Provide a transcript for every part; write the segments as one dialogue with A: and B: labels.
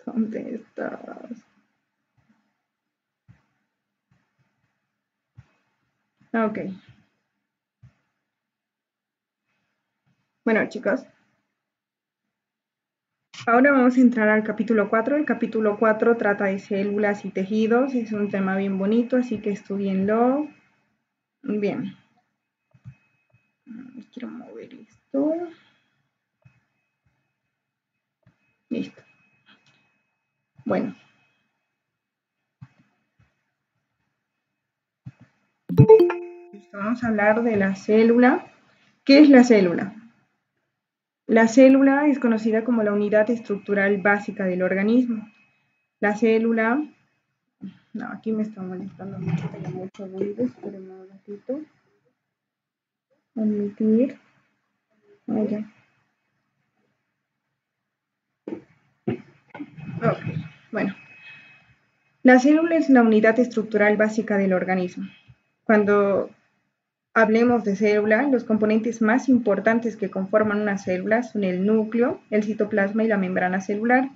A: ¿Dónde estás? Ok. Bueno, chicos, ahora vamos a entrar al capítulo 4. El capítulo 4 trata de células y tejidos. Es un tema bien bonito, así que estudienlo. Bien. Quiero mover esto. Listo. Bueno, vamos a hablar de la célula. ¿Qué es la célula? La célula es conocida como la unidad estructural básica del organismo. La célula... No, aquí me está molestando mucho, tengo mucho ruido, espérenme un ratito. Admitir. Ya. Ok, bueno. La célula es la unidad estructural básica del organismo. Cuando hablemos de célula, los componentes más importantes que conforman una célula son el núcleo, el citoplasma y la membrana celular.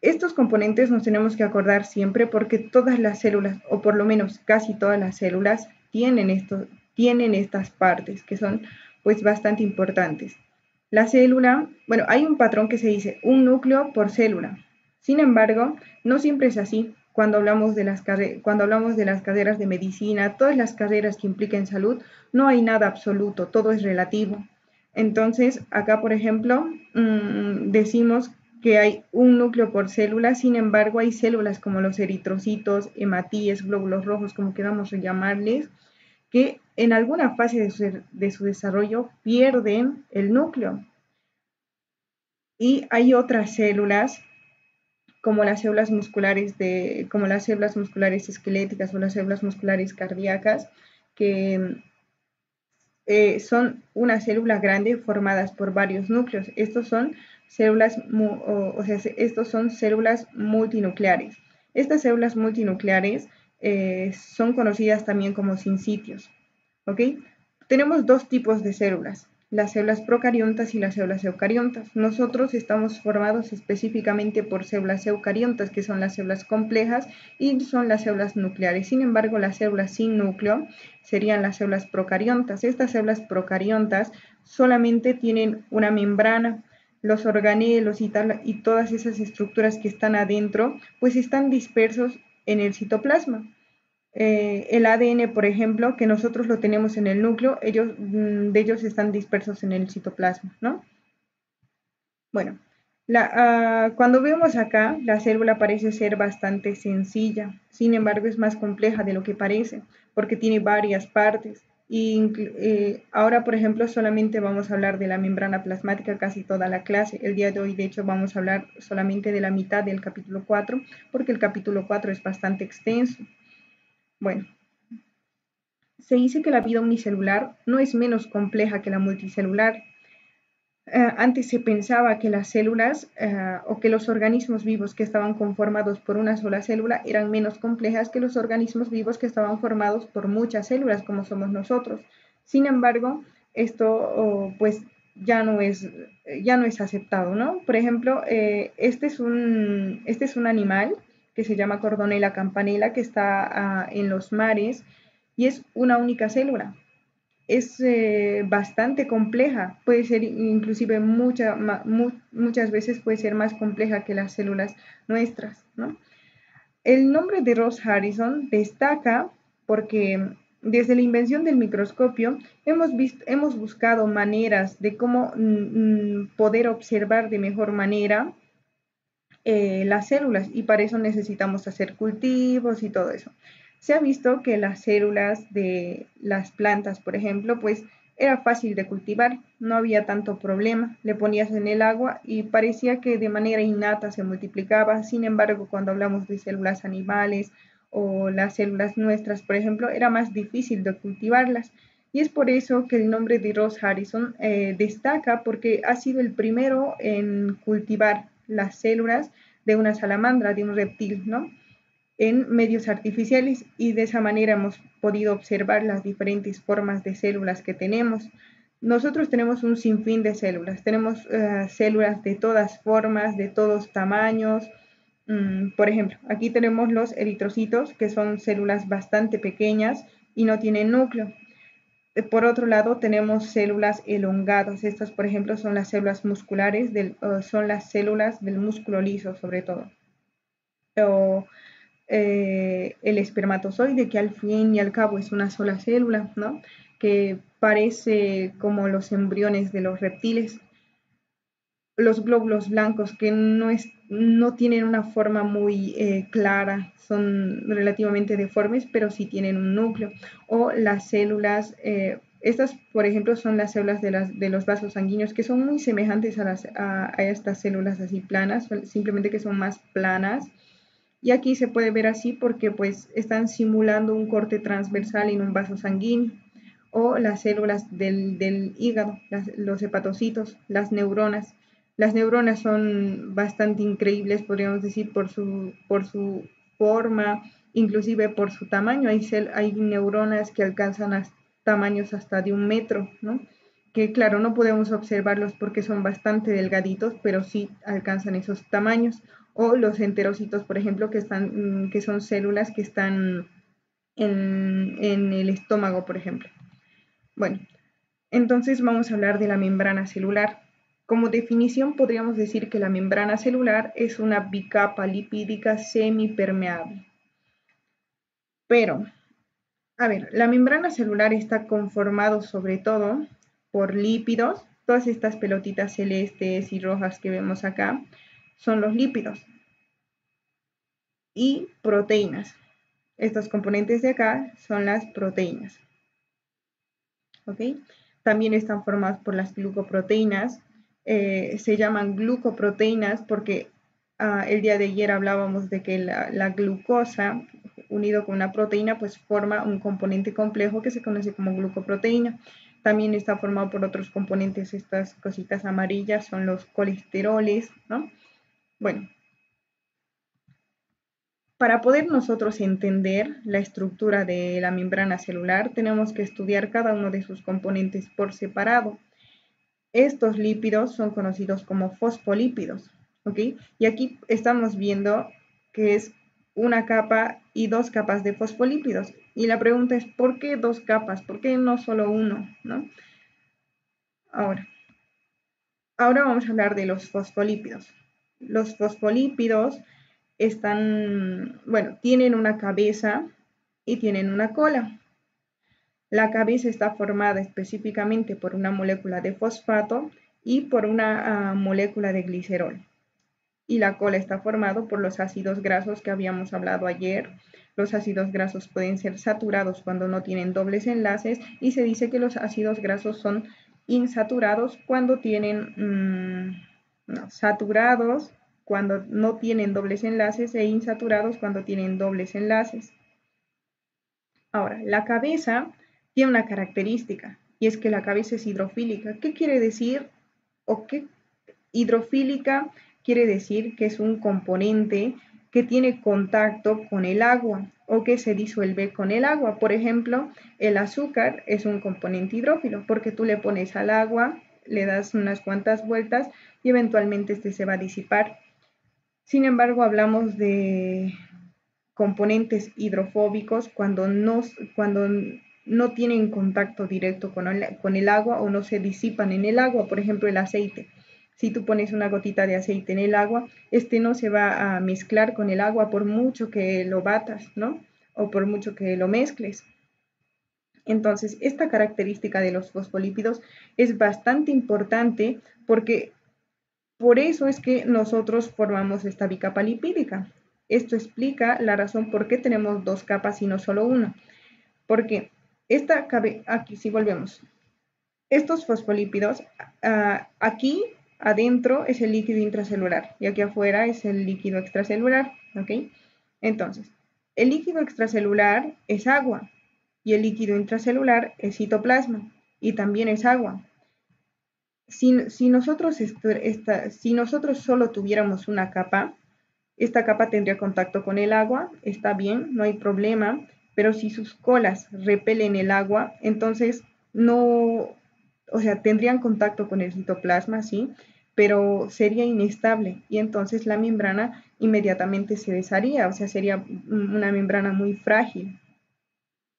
A: Estos componentes nos tenemos que acordar siempre porque todas las células, o por lo menos casi todas las células, tienen estas partes que son pues bastante importantes. La célula, bueno, hay un patrón que se dice un núcleo por célula. Sin embargo, no siempre es así. Cuando hablamos de las carreras de medicina, todas las carreras que impliquen salud, no hay nada absoluto, todo es relativo. Entonces, acá, por ejemplo, decimos que hay un núcleo por célula, sin embargo, hay células como los eritrocitos, hematíes, glóbulos rojos, como queramos llamarles, que en alguna fase de su desarrollo pierden el núcleo. Y hay otras células como las células musculares esqueléticas o las células musculares cardíacas, que son una célula grande formadas por varios núcleos. Estos son células multinucleares. Estas células multinucleares son conocidas también como sincitios. ¿Ok? Tenemos dos tipos de células, las células procariontas y las células eucariontas. Nosotros estamos formados específicamente por células eucariontas, que son las células complejas y son las células nucleares. Sin embargo, las células sin núcleo serían las células procariontas. Estas células procariontas solamente tienen una membrana. Los organelos y todas esas estructuras que están adentro, pues están dispersos en el citoplasma. El ADN, por ejemplo, que nosotros lo tenemos en el núcleo, de ellos están dispersos en el citoplasma, ¿no? Bueno, cuando vemos acá, la célula parece ser bastante sencilla, sin embargo es más compleja de lo que parece, porque tiene varias partes. Y ahora, por ejemplo, solamente vamos a hablar de la membrana plasmática casi toda la clase. El día de hoy, de hecho, vamos a hablar solamente de la mitad del capítulo 4, porque el capítulo 4 es bastante extenso. Bueno, se dice que la vida unicelular no es menos compleja que la multicelular. Antes se pensaba que las células o que los organismos vivos que estaban conformados por una sola célula eran menos complejas que los organismos vivos que estaban formados por muchas células, como somos nosotros. Sin embargo, esto pues ya no es aceptado, ¿no? Por ejemplo, este es un animal que se llama Cordonella campanella, que está en los mares y es una única célula. Es bastante compleja, puede ser inclusive muchas veces puede ser más compleja que las células nuestras, ¿no? El nombre de Ross Harrison destaca porque desde la invención del microscopio hemos buscado maneras de cómo poder observar de mejor manera las células y para eso necesitamos hacer cultivos y todo eso. Se ha visto que las células de las plantas, por ejemplo, pues era fácil de cultivar, no había tanto problema, le ponías en el agua y parecía que de manera innata se multiplicaba. Sin embargo, cuando hablamos de células animales o las células nuestras, por ejemplo, era más difícil de cultivarlas. Y es por eso que el nombre de Ross Harrison destaca porque ha sido el primero en cultivar las células de una salamandra, de un reptil, ¿no? En medios artificiales y de esa manera hemos podido observar las diferentes formas de células que tenemos. nosotros tenemos un sinfín de células. Tenemos células de todas formas, de todos tamaños. Por ejemplo, aquí tenemos los eritrocitos, que son células bastante pequeñas y no tienen núcleo. Por otro lado, tenemos células elongadas. Estas, por ejemplo, son las células musculares, son las células del músculo liso, sobre todo. O el espermatozoide, que al fin y al cabo es una sola célula, ¿no? Que parece como los embriones de los reptiles. Los glóbulos blancos, que no tienen una forma muy clara, son relativamente deformes, pero sí tienen un núcleo. O las células, estas, por ejemplo, son las células de los vasos sanguíneos, que son muy semejantes a estas células así planas, simplemente que son más planas. Y aquí se puede ver así porque pues están simulando un corte transversal en un vaso sanguíneo. O las células del hígado, los hepatocitos, las neuronas. Las neuronas son bastante increíbles, podríamos decir, por su forma, inclusive por su tamaño. Hay neuronas que alcanzan tamaños hasta de 1 metro, ¿no? Que claro, no podemos observarlos porque son bastante delgaditos, pero sí alcanzan esos tamaños. O los enterocitos, por ejemplo, que son células que están en el estómago, por ejemplo. Bueno, entonces vamos a hablar de la membrana celular. Como definición podríamos decir que la membrana celular es una bicapa lipídica semipermeable. Pero, a ver, la membrana celular está conformado sobre todo por lípidos. Todas estas pelotitas celestes y rojas que vemos acá son los lípidos. Y proteínas. Estos componentes de acá son las proteínas. ¿Ok? También están formados por las glucoproteínas. Se llaman glucoproteínas porque el día de ayer hablábamos de que la glucosa unido con una proteína pues forma un componente complejo que se conoce como glucoproteína. También está formado por otros componentes, estas cositas amarillas son los colesteroles, ¿no? Bueno, para poder nosotros entender la estructura de la membrana celular, tenemos que estudiar cada uno de sus componentes por separado. Estos lípidos son conocidos como fosfolípidos, ¿ok? Y aquí estamos viendo que es una capa y 2 capas de fosfolípidos. Y la pregunta es, ¿por qué 2 capas? ¿Por qué no solo uno, ¿no? Ahora vamos a hablar de los fosfolípidos. Los fosfolípidos tienen una cabeza y tienen una cola. La cabeza está formada específicamente por una molécula de fosfato y por una molécula de glicerol. Y la cola está formada por los ácidos grasos que habíamos hablado ayer. Los ácidos grasos pueden ser saturados cuando no tienen dobles enlaces y se dice que los ácidos grasos son insaturados cuando tienen saturados cuando no tienen dobles enlaces e insaturados cuando tienen dobles enlaces. Ahora, la cabeza tiene una característica y es que la cabeza es hidrofílica. ¿Qué quiere decir? ¿O qué? Hidrofílica quiere decir que es un componente que tiene contacto con el agua o que se disuelve con el agua. Por ejemplo, el azúcar es un componente hidrófilo porque tú le pones al agua, le das unas cuantas vueltas y eventualmente este se va a disipar. Sin embargo, hablamos de componentes hidrofóbicos cuando no tienen contacto directo con el agua o no se disipan en el agua. Por ejemplo, el aceite. Si tú pones una gotita de aceite en el agua, este no se va a mezclar con el agua por mucho que lo batas, ¿no? O por mucho que lo mezcles. Entonces, esta característica de los fosfolípidos es bastante importante porque por eso es que nosotros formamos esta bicapa lipídica. Esto explica la razón por qué tenemos 2 capas y no solo una. Porque aquí sí volvemos. Estos fosfolípidos, aquí adentro es el líquido intracelular y aquí afuera es el líquido extracelular, ¿ok? Entonces, el líquido extracelular es agua y el líquido intracelular es citoplasma y también es agua. Si nosotros solo tuviéramos una capa, esta capa tendría contacto con el agua, está bien, no hay problema, pero si sus colas repelen el agua, entonces no o sea, tendrían contacto con el citoplasma, sí, pero sería inestable y entonces la membrana inmediatamente se desharía, o sea, sería una membrana muy frágil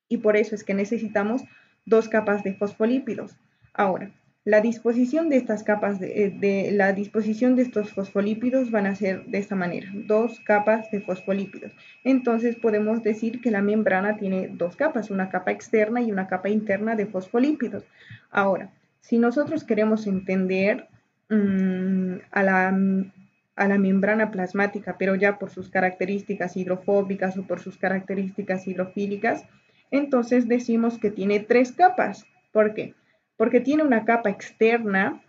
A: y por eso es que necesitamos dos capas de fosfolípidos. Ahora, la disposición de estas capas la disposición de estos fosfolípidos van a ser de esta manera, dos capas de fosfolípidos. Entonces podemos decir que la membrana tiene dos capas, una capa externa y una capa interna de fosfolípidos. Ahora, si nosotros queremos entender a la membrana plasmática, pero ya por sus características hidrofóbicas o por sus características hidrofílicas, entonces decimos que tiene tres capas. ¿Por qué? Porque tiene una capa externa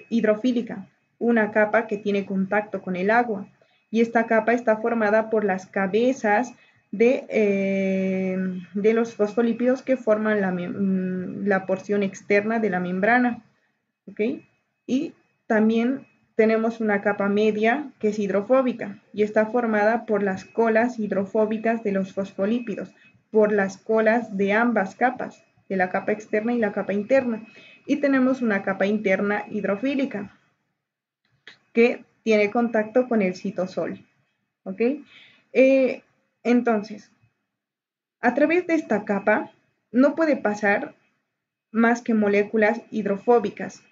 A: hidrofílica, una capa que tiene contacto con el agua. Y esta capa está formada por las cabezas de los fosfolípidos que forman la porción externa de la membrana. ¿Ok? Y también tenemos una capa media que es hidrofóbica y está formada por las colas hidrofóbicas de los fosfolípidos, por las colas de ambas capas, de la capa externa y la capa interna. Y tenemos una capa interna hidrofílica que tiene contacto con el citosol. ¿Ok? Entonces, a través de esta capa no puede pasar más que moléculas hidrofóbicas.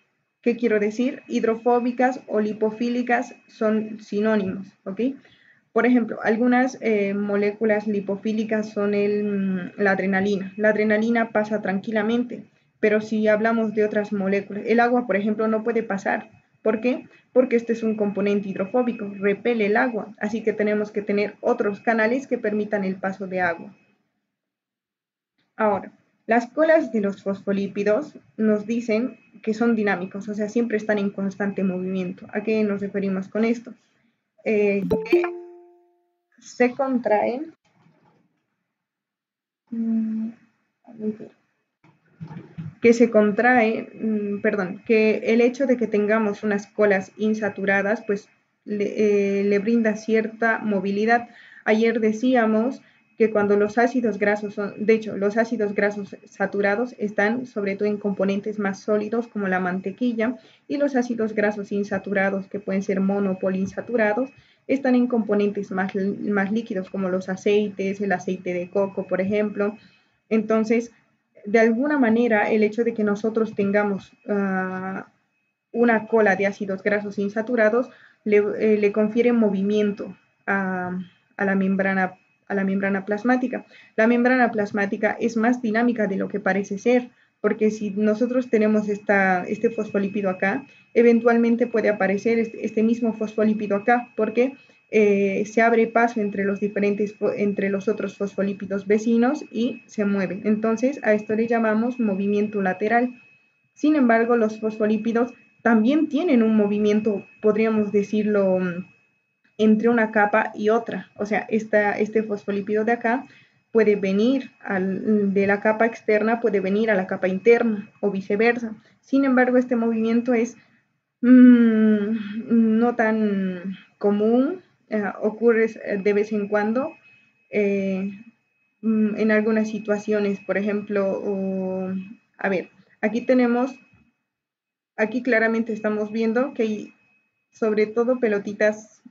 A: ¿Qué quiero decir? Hidrofóbicas o lipofílicas son sinónimos, ¿ok? Por ejemplo, algunas moléculas lipofílicas son la adrenalina. La adrenalina pasa tranquilamente, pero si hablamos de otras moléculas, el agua, por ejemplo, no puede pasar. ¿Por qué? Porque este es un componente hidrofóbico, repele el agua, así que tenemos que tener otros canales que permitan el paso de agua. Ahora, las colas de los fosfolípidos nos dicen que son dinámicos, o sea, siempre están en constante movimiento. ¿A qué nos referimos con esto? Que se contraen, que se contrae, perdón, que el hecho de que tengamos unas colas insaturadas, pues le brinda cierta movilidad. Ayer decíamos que cuando los ácidos grasos son, de hecho, los ácidos grasos saturados están sobre todo en componentes más sólidos como la mantequilla y los ácidos grasos insaturados, que pueden ser mono o poliinsaturados, están en componentes más líquidos como los aceites, el aceite de coco, por ejemplo. Entonces, de alguna manera, el hecho de que nosotros tengamos una cola de ácidos grasos insaturados le confiere movimiento a la membrana plasmática. La membrana plasmática es más dinámica de lo que parece ser, porque si nosotros tenemos este fosfolípido acá, eventualmente puede aparecer este mismo fosfolípido acá, porque se abre paso entre los otros fosfolípidos vecinos y se mueve. Entonces, a esto le llamamos movimiento lateral. Sin embargo, los fosfolípidos también tienen un movimiento, podríamos decirlo, entre una capa y otra. O sea, este fosfolípido de acá puede venir de la capa externa, puede venir a la capa interna o viceversa. Sin embargo, este movimiento es no tan común, ocurre de vez en cuando en algunas situaciones, por ejemplo, a ver, aquí aquí claramente estamos viendo que hay sobre todo pelotitas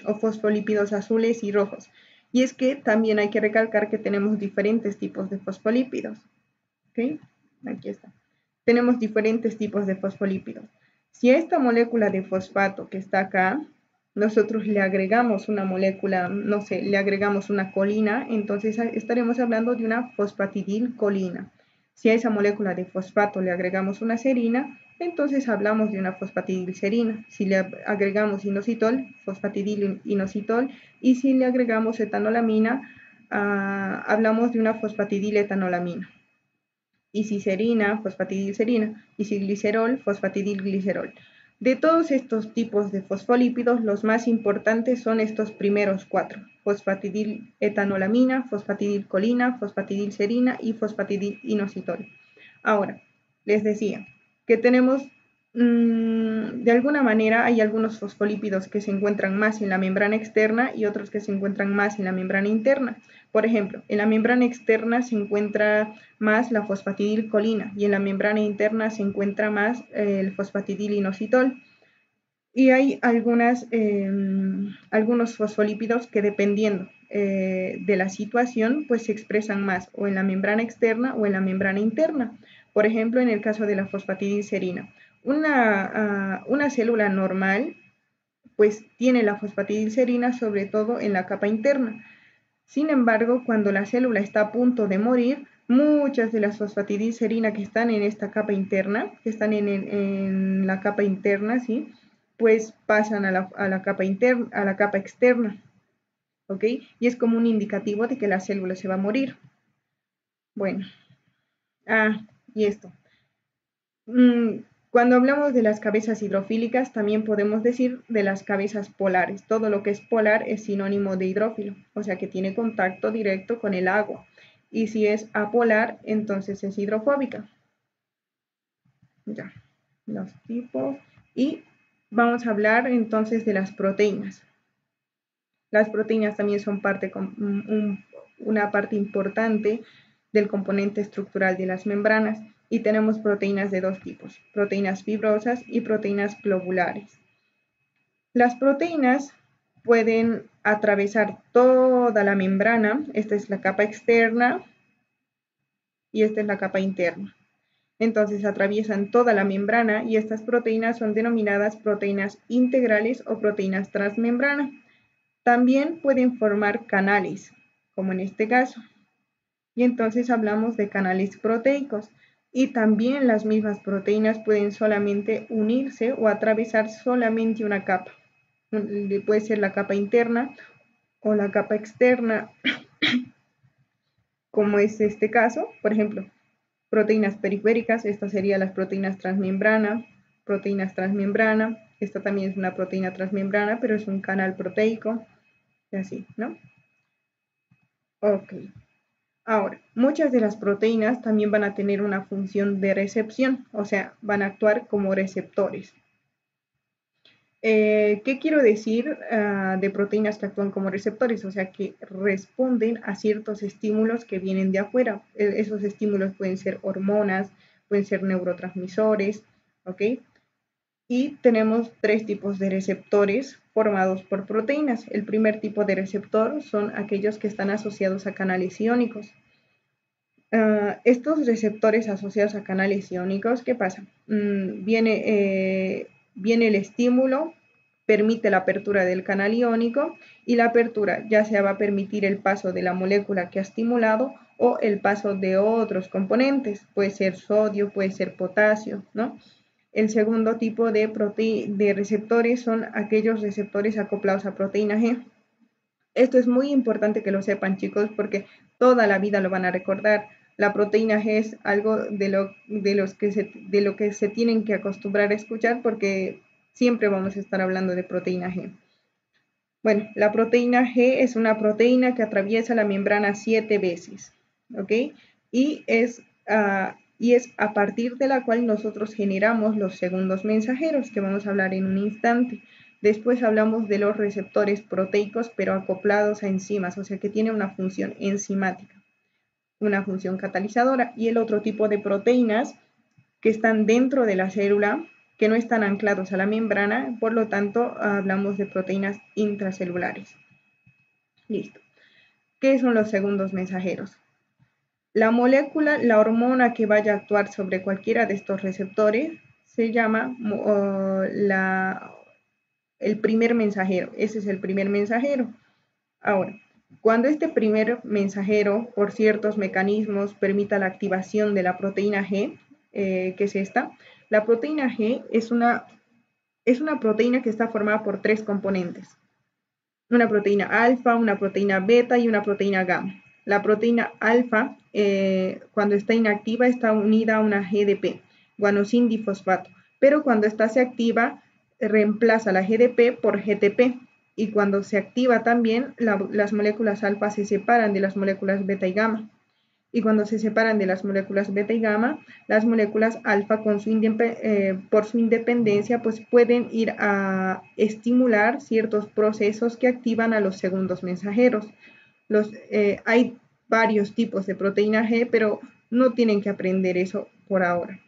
A: o fosfolípidos azules y rojos. Y es que también hay que recalcar que tenemos diferentes tipos de fosfolípidos. ¿Ok? Aquí está. Tenemos diferentes tipos de fosfolípidos. Si a esta molécula de fosfato que está acá, nosotros le agregamos una molécula, no sé, le agregamos una colina, entonces estaremos hablando de una fosfatidilcolina. Si a esa molécula de fosfato le agregamos una serina, entonces hablamos de una fosfatidilserina. Si le agregamos inositol, fosfatidilinositol, y si le agregamos etanolamina, hablamos de una fosfatidiletonolamina. Y si serina, fosfatidilserina, y si glicerol, fosfatidilglicerol. De todos estos tipos de fosfolípidos, los más importantes son estos primeros cuatro: fosfatidiletonolamina, fosfatidilcolina, fosfatidilserina y fosfatidilinositol. Ahora, les decía que tenemos de alguna manera hay algunos fosfolípidos que se encuentran más en la membrana externa y otros que se encuentran más en la membrana interna. Por ejemplo, en la membrana externa se encuentra más la fosfatidilcolina y en la membrana interna se encuentra más el fosfatidilinositol. Y hay algunos fosfolípidos que dependiendo de la situación, pues se expresan más o en la membrana externa o en la membrana interna. Por ejemplo, en el caso de la fosfatidilcerina. Una célula normal, pues tiene la fosfatidilcerina sobre todo en la capa interna. Sin embargo, cuando la célula está a punto de morir, muchas de las fosfatidilcerina que están en esta capa interna, que están en la capa interna, ¿sí? Pues pasan a la capa interna, a la capa externa, ¿ok? Y es como un indicativo de que la célula se va a morir. Bueno, y esto. Cuando hablamos de las cabezas hidrofílicas, también podemos decir de las cabezas polares. Todo lo que es polar es sinónimo de hidrófilo, o sea que tiene contacto directo con el agua. Y si es apolar, entonces es hidrofóbica. Ya, los tipos. Y vamos a hablar entonces de las proteínas. Las proteínas también son una parte importante del componente estructural de las membranas y tenemos proteínas de dos tipos, proteínas fibrosas y proteínas globulares. Las proteínas pueden atravesar toda la membrana, esta es la capa externa y esta es la capa interna. Entonces atraviesan toda la membrana y estas proteínas son denominadas proteínas integrales o proteínas transmembrana. También pueden formar canales, como en este caso. Y entonces hablamos de canales proteicos. Y también las mismas proteínas pueden solamente unirse o atravesar solamente una capa. Puede ser la capa interna o la capa externa, como es este caso. Por ejemplo, proteínas periféricas, estas serían las proteínas transmembrana, esta también es una proteína transmembrana, pero es un canal proteico, y así, ¿no? Ok. Ahora, muchas de las proteínas también van a tener una función de recepción, o sea, van a actuar como receptores. ¿Qué quiero decir de proteínas que actúan como receptores? O sea, que responden a ciertos estímulos que vienen de afuera. Esos estímulos pueden ser hormonas, pueden ser neurotransmisores, ¿ok? Y tenemos tres tipos de receptores formados por proteínas. El primer tipo de receptor son aquellos que están asociados a canales iónicos. Estos receptores asociados a canales iónicos, ¿qué pasa? Viene el estímulo, permite la apertura del canal iónico y la apertura ya sea va a permitir el paso de la molécula que ha estimulado o el paso de otros componentes, puede ser sodio, puede ser potasio, ¿no? El segundo tipo de receptores son aquellos receptores acoplados a proteína G. Esto es muy importante que lo sepan, chicos, porque toda la vida lo van a recordar. La proteína G es algo de lo que se tienen que acostumbrar a escuchar porque siempre vamos a estar hablando de proteína G. Bueno, la proteína G es una proteína que atraviesa la membrana 7 veces, ¿ok? Y es a partir de la cual nosotros generamos los segundos mensajeros, que vamos a hablar en un instante. Después hablamos de los receptores proteicos, pero acoplados a enzimas, o sea que tiene una función enzimática, una función catalizadora. Y el otro tipo de proteínas que están dentro de la célula, que no están anclados a la membrana, por lo tanto hablamos de proteínas intracelulares. Listo. ¿Qué son los segundos mensajeros? La molécula, la hormona que vaya a actuar sobre cualquiera de estos receptores se llama el primer mensajero. Ese es el primer mensajero. Ahora, cuando este primer mensajero, por ciertos mecanismos, permita la activación de la proteína G, que es esta, la proteína G es una proteína que está formada por tres componentes. Una proteína alfa, una proteína beta y una proteína gamma. La proteína alfa, cuando está inactiva, está unida a una GDP, guanosindifosfato, pero cuando se activa, reemplaza la GDP por GTP, y cuando se activa también, las moléculas alfa se separan de las moléculas beta y gamma. Y cuando se separan de las moléculas beta y gamma, las moléculas alfa por su independencia pues pueden ir a estimular ciertos procesos que activan a los segundos mensajeros. Hay varios tipos de proteína G, pero no tienen que aprender eso por ahora.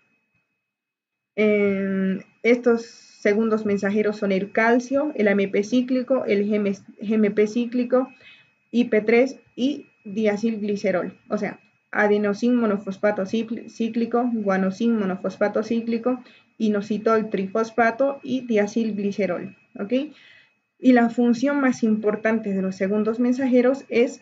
A: Estos segundos mensajeros son el calcio, el AMP cíclico, el GMP cíclico, IP3 y diacilglicerol, o sea, adenosin monofosfato cíclico, guanosin monofosfato cíclico, inositol trifosfato y diacilglicerol, ¿ok? Y la función más importante de los segundos mensajeros es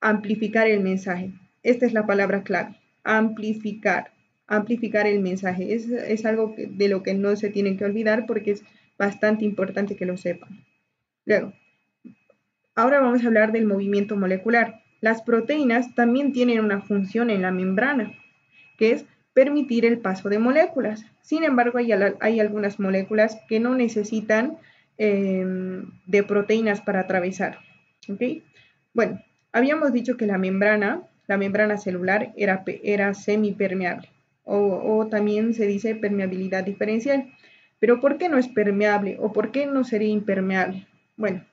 A: amplificar el mensaje. Esta es la palabra clave, amplificar el mensaje. Es algo de lo que no se tienen que olvidar porque es bastante importante que lo sepan. Luego, ahora vamos a hablar del movimiento molecular. Las proteínas también tienen una función en la membrana, que es permitir el paso de moléculas. Sin embargo, hay algunas moléculas que no necesitan de proteínas para atravesar. ¿Okay? Bueno, habíamos dicho que la membrana celular era semipermeable o también se dice permeabilidad diferencial. Pero ¿por qué no es permeable o por qué no sería impermeable? Bueno,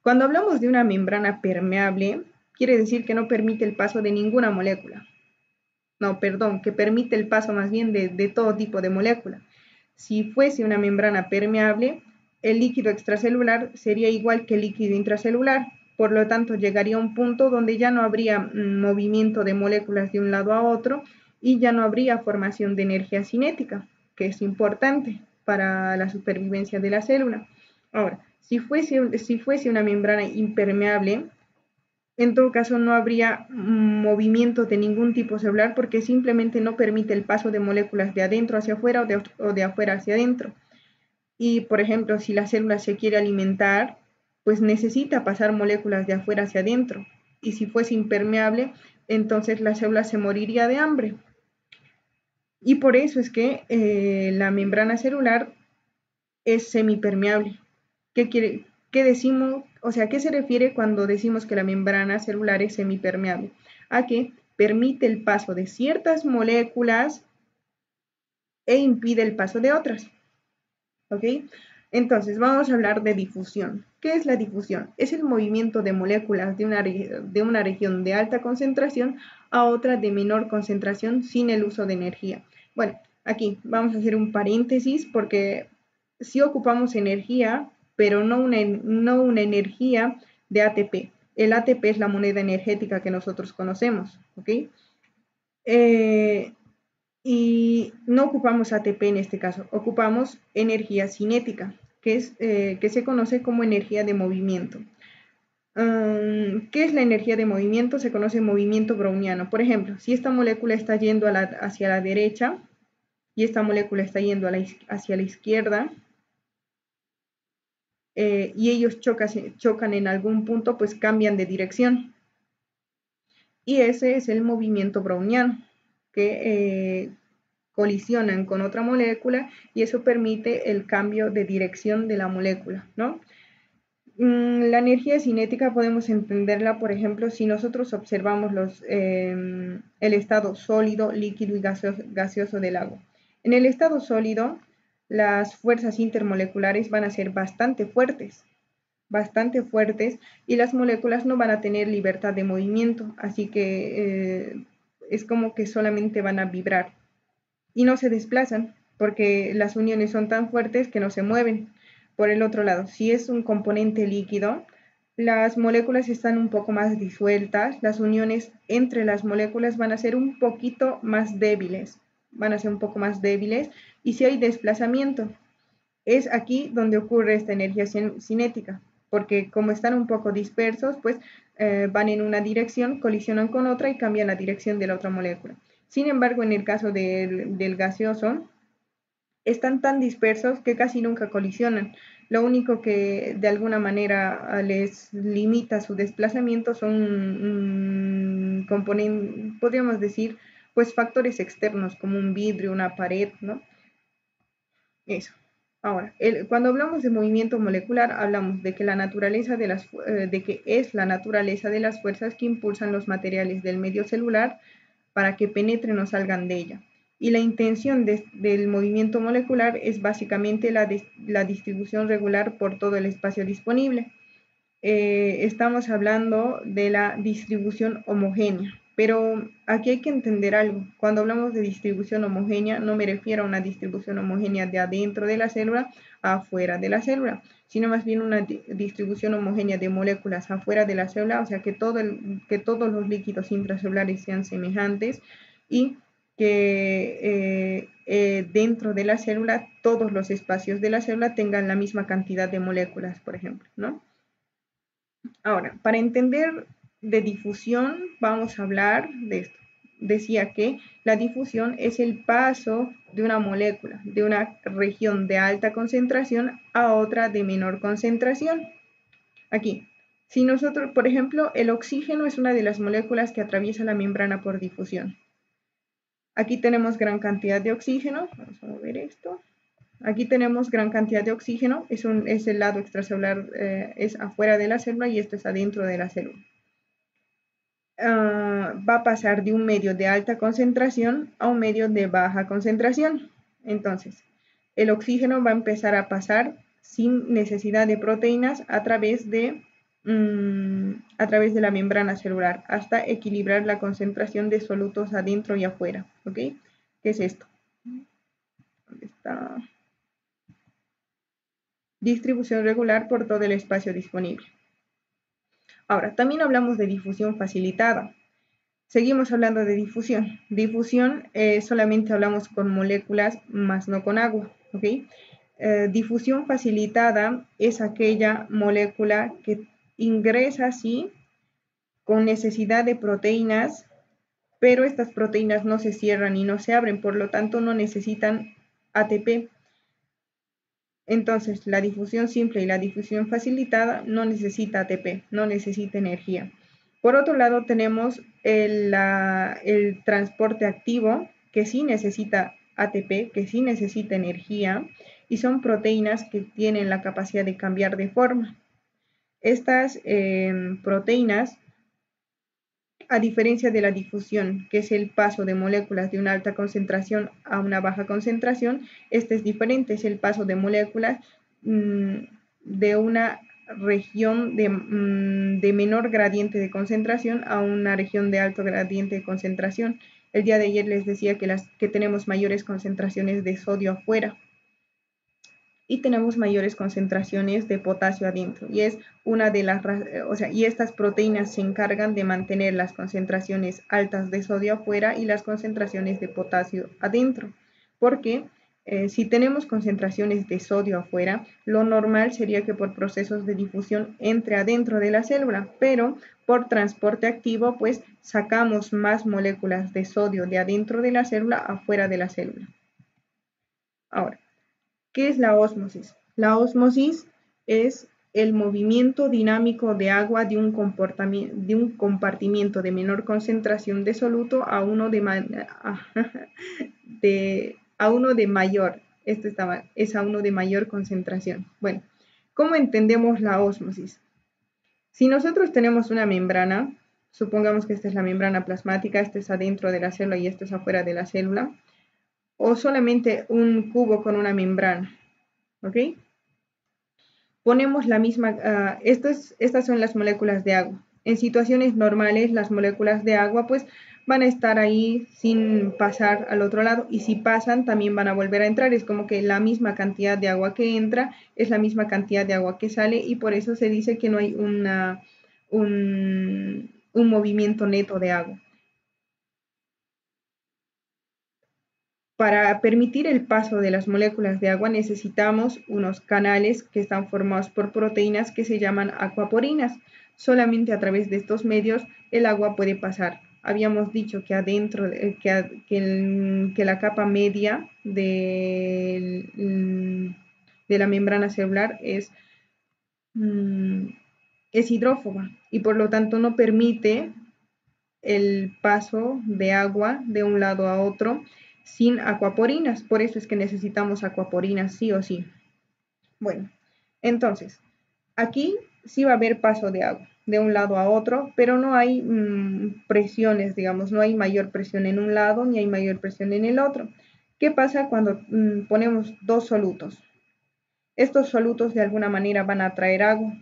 A: cuando hablamos de una membrana permeable, quiere decir que no permite el paso de ninguna molécula. No, perdón, que permite el paso más bien de todo tipo de molécula. Si fuese una membrana permeable, el líquido extracelular sería igual que el líquido intracelular. Por lo tanto, llegaría a un punto donde ya no habría movimiento de moléculas de un lado a otro y ya no habría formación de energía cinética, que es importante para la supervivencia de la célula. Ahora, si fuese una membrana impermeable, en todo caso no habría movimiento de ningún tipo celular porque simplemente no permite el paso de moléculas de adentro hacia afuera o de afuera hacia adentro. Y, por ejemplo, si la célula se quiere alimentar, pues necesita pasar moléculas de afuera hacia adentro. Y si fuese impermeable, entonces la célula se moriría de hambre. Y por eso es que la membrana celular es semipermeable. ¿Qué decimos? O sea, ¿qué se refiere cuando decimos que la membrana celular es semipermeable? A que permite el paso de ciertas moléculas e impide el paso de otras. ¿Ok? Entonces, vamos a hablar de difusión. ¿Qué es la difusión? Es el movimiento de moléculas de una región de alta concentración a otra de menor concentración sin el uso de energía. Bueno, aquí vamos a hacer un paréntesis porque sí ocupamos energía, pero no una energía de ATP. El ATP es la moneda energética que nosotros conocemos, ¿ok? Y no ocupamos ATP en este caso, ocupamos energía cinética, que se conoce como energía de movimiento. ¿Qué es la energía de movimiento? Se conoce movimiento browniano. Por ejemplo, si esta molécula está yendo hacia la derecha y esta molécula está yendo hacia la izquierda, y ellos chocan en algún punto, pues cambian de dirección. Y ese es el movimiento browniano, que colisionan con otra molécula y eso permite el cambio de dirección de la molécula, ¿no? La energía cinética podemos entenderla, por ejemplo, si nosotros observamos el estado sólido, líquido y gaseoso del agua. En el estado sólido, las fuerzas intermoleculares van a ser bastante fuertes y las moléculas no van a tener libertad de movimiento, así que es como que solamente van a vibrar y no se desplazan porque las uniones son tan fuertes que no se mueven. Por el otro lado, si es un componente líquido, las moléculas están un poco más disueltas, las uniones entre las moléculas van a ser un poquito más débiles, y si hay desplazamiento, es aquí donde ocurre esta energía cinética, porque como están un poco dispersos, pues van en una dirección, colisionan con otra y cambian la dirección de la otra molécula. Sin embargo, en el caso del gaseoso, están tan dispersos que casi nunca colisionan. Lo único que de alguna manera les limita su desplazamiento son componentes, podríamos decir, pues factores externos como un vidrio, una pared, ¿no? Eso. Ahora, cuando hablamos de movimiento molecular, hablamos de que, de que es la naturaleza de las fuerzas que impulsan los materiales del medio celular para que penetren o salgan de ella. Y la intención del movimiento molecular es básicamente la distribución regular por todo el espacio disponible. Estamos hablando de la distribución homogénea. Pero aquí hay que entender algo. Cuando hablamos de distribución homogénea, no me refiero a una distribución homogénea de adentro de la célula a afuera de la célula, sino más bien una distribución homogénea de moléculas afuera de la célula, o sea, que todos los líquidos intracelulares sean semejantes y que dentro de la célula todos los espacios de la célula tengan la misma cantidad de moléculas, por ejemplo, ¿no? Ahora, para entender de difusión, vamos a hablar de esto. Decía que la difusión es el paso de una molécula de una región de alta concentración a otra de menor concentración. Aquí, si nosotros, por ejemplo, el oxígeno es una de las moléculas que atraviesa la membrana por difusión. Aquí tenemos gran cantidad de oxígeno. Vamos a mover esto. Aquí tenemos gran cantidad de oxígeno, es el lado extracelular, es afuera de la célula y esto es adentro de la célula. Va a pasar de un medio de alta concentración a un medio de baja concentración. Entonces, el oxígeno va a empezar a pasar sin necesidad de proteínas a través de la membrana celular hasta equilibrar la concentración de solutos adentro y afuera. ¿Ok? ¿Qué es esto? ¿Dónde está? Distribución regular por todo el espacio disponible. Ahora, también hablamos de difusión facilitada. Seguimos hablando de difusión. Difusión solamente hablamos con moléculas, más no con agua. ¿Okay? Difusión facilitada es aquella molécula que ingresa así con necesidad de proteínas, pero estas proteínas no se cierran y no se abren, por lo tanto no necesitan ATP. Entonces, la difusión simple y la difusión facilitada no necesita ATP, no necesita energía. Por otro lado, tenemos el transporte activo, que sí necesita ATP, que sí necesita energía, y son proteínas que tienen la capacidad de cambiar de forma. Estas proteínas, a diferencia de la difusión, que es el paso de moléculas de una alta concentración a una baja concentración, este es diferente, es el paso de moléculas de una región de menor gradiente de concentración a una región de alto gradiente de concentración. El día de ayer les decía que tenemos mayores concentraciones de sodio afuera y tenemos mayores concentraciones de potasio adentro. Y es una de las, y estas proteínas se encargan de mantener las concentraciones altas de sodio afuera y las concentraciones de potasio adentro. Porque si tenemos concentraciones de sodio afuera, lo normal sería que por procesos de difusión entre adentro de la célula, pero por transporte activo, pues sacamos más moléculas de sodio de adentro de la célula afuera de la célula. Ahora, ¿qué es la ósmosis? La ósmosis es el movimiento dinámico de agua de un compartimiento de menor concentración de soluto a uno de mayor. Esto está mal, es a uno de mayor concentración. Bueno, ¿cómo entendemos la ósmosis? Si nosotros tenemos una membrana, supongamos que esta es la membrana plasmática, esta es adentro de la célula y esto es afuera de la célula, o solamente un cubo con una membrana, ¿ok? Ponemos la misma, estas son las moléculas de agua. En situaciones normales, las moléculas de agua pues van a estar ahí sin pasar al otro lado y si pasan también van a volver a entrar. Es como que la misma cantidad de agua que entra es la misma cantidad de agua que sale y por eso se dice que no hay un movimiento neto de agua. Para permitir el paso de las moléculas de agua necesitamos unos canales que están formados por proteínas que se llaman acuaporinas. Solamente a través de estos medios el agua puede pasar. Habíamos dicho que adentro, que la capa media de la membrana celular es hidrófoba y por lo tanto no permite el paso de agua de un lado a otro sin acuaporinas. Por eso es que necesitamos acuaporinas sí o sí. Bueno, entonces, aquí sí va a haber paso de agua de un lado a otro, pero no hay presiones, digamos, no hay mayor presión en un lado ni hay mayor presión en el otro. ¿Qué pasa cuando ponemos dos solutos? Estos solutos de alguna manera van a atraer agua,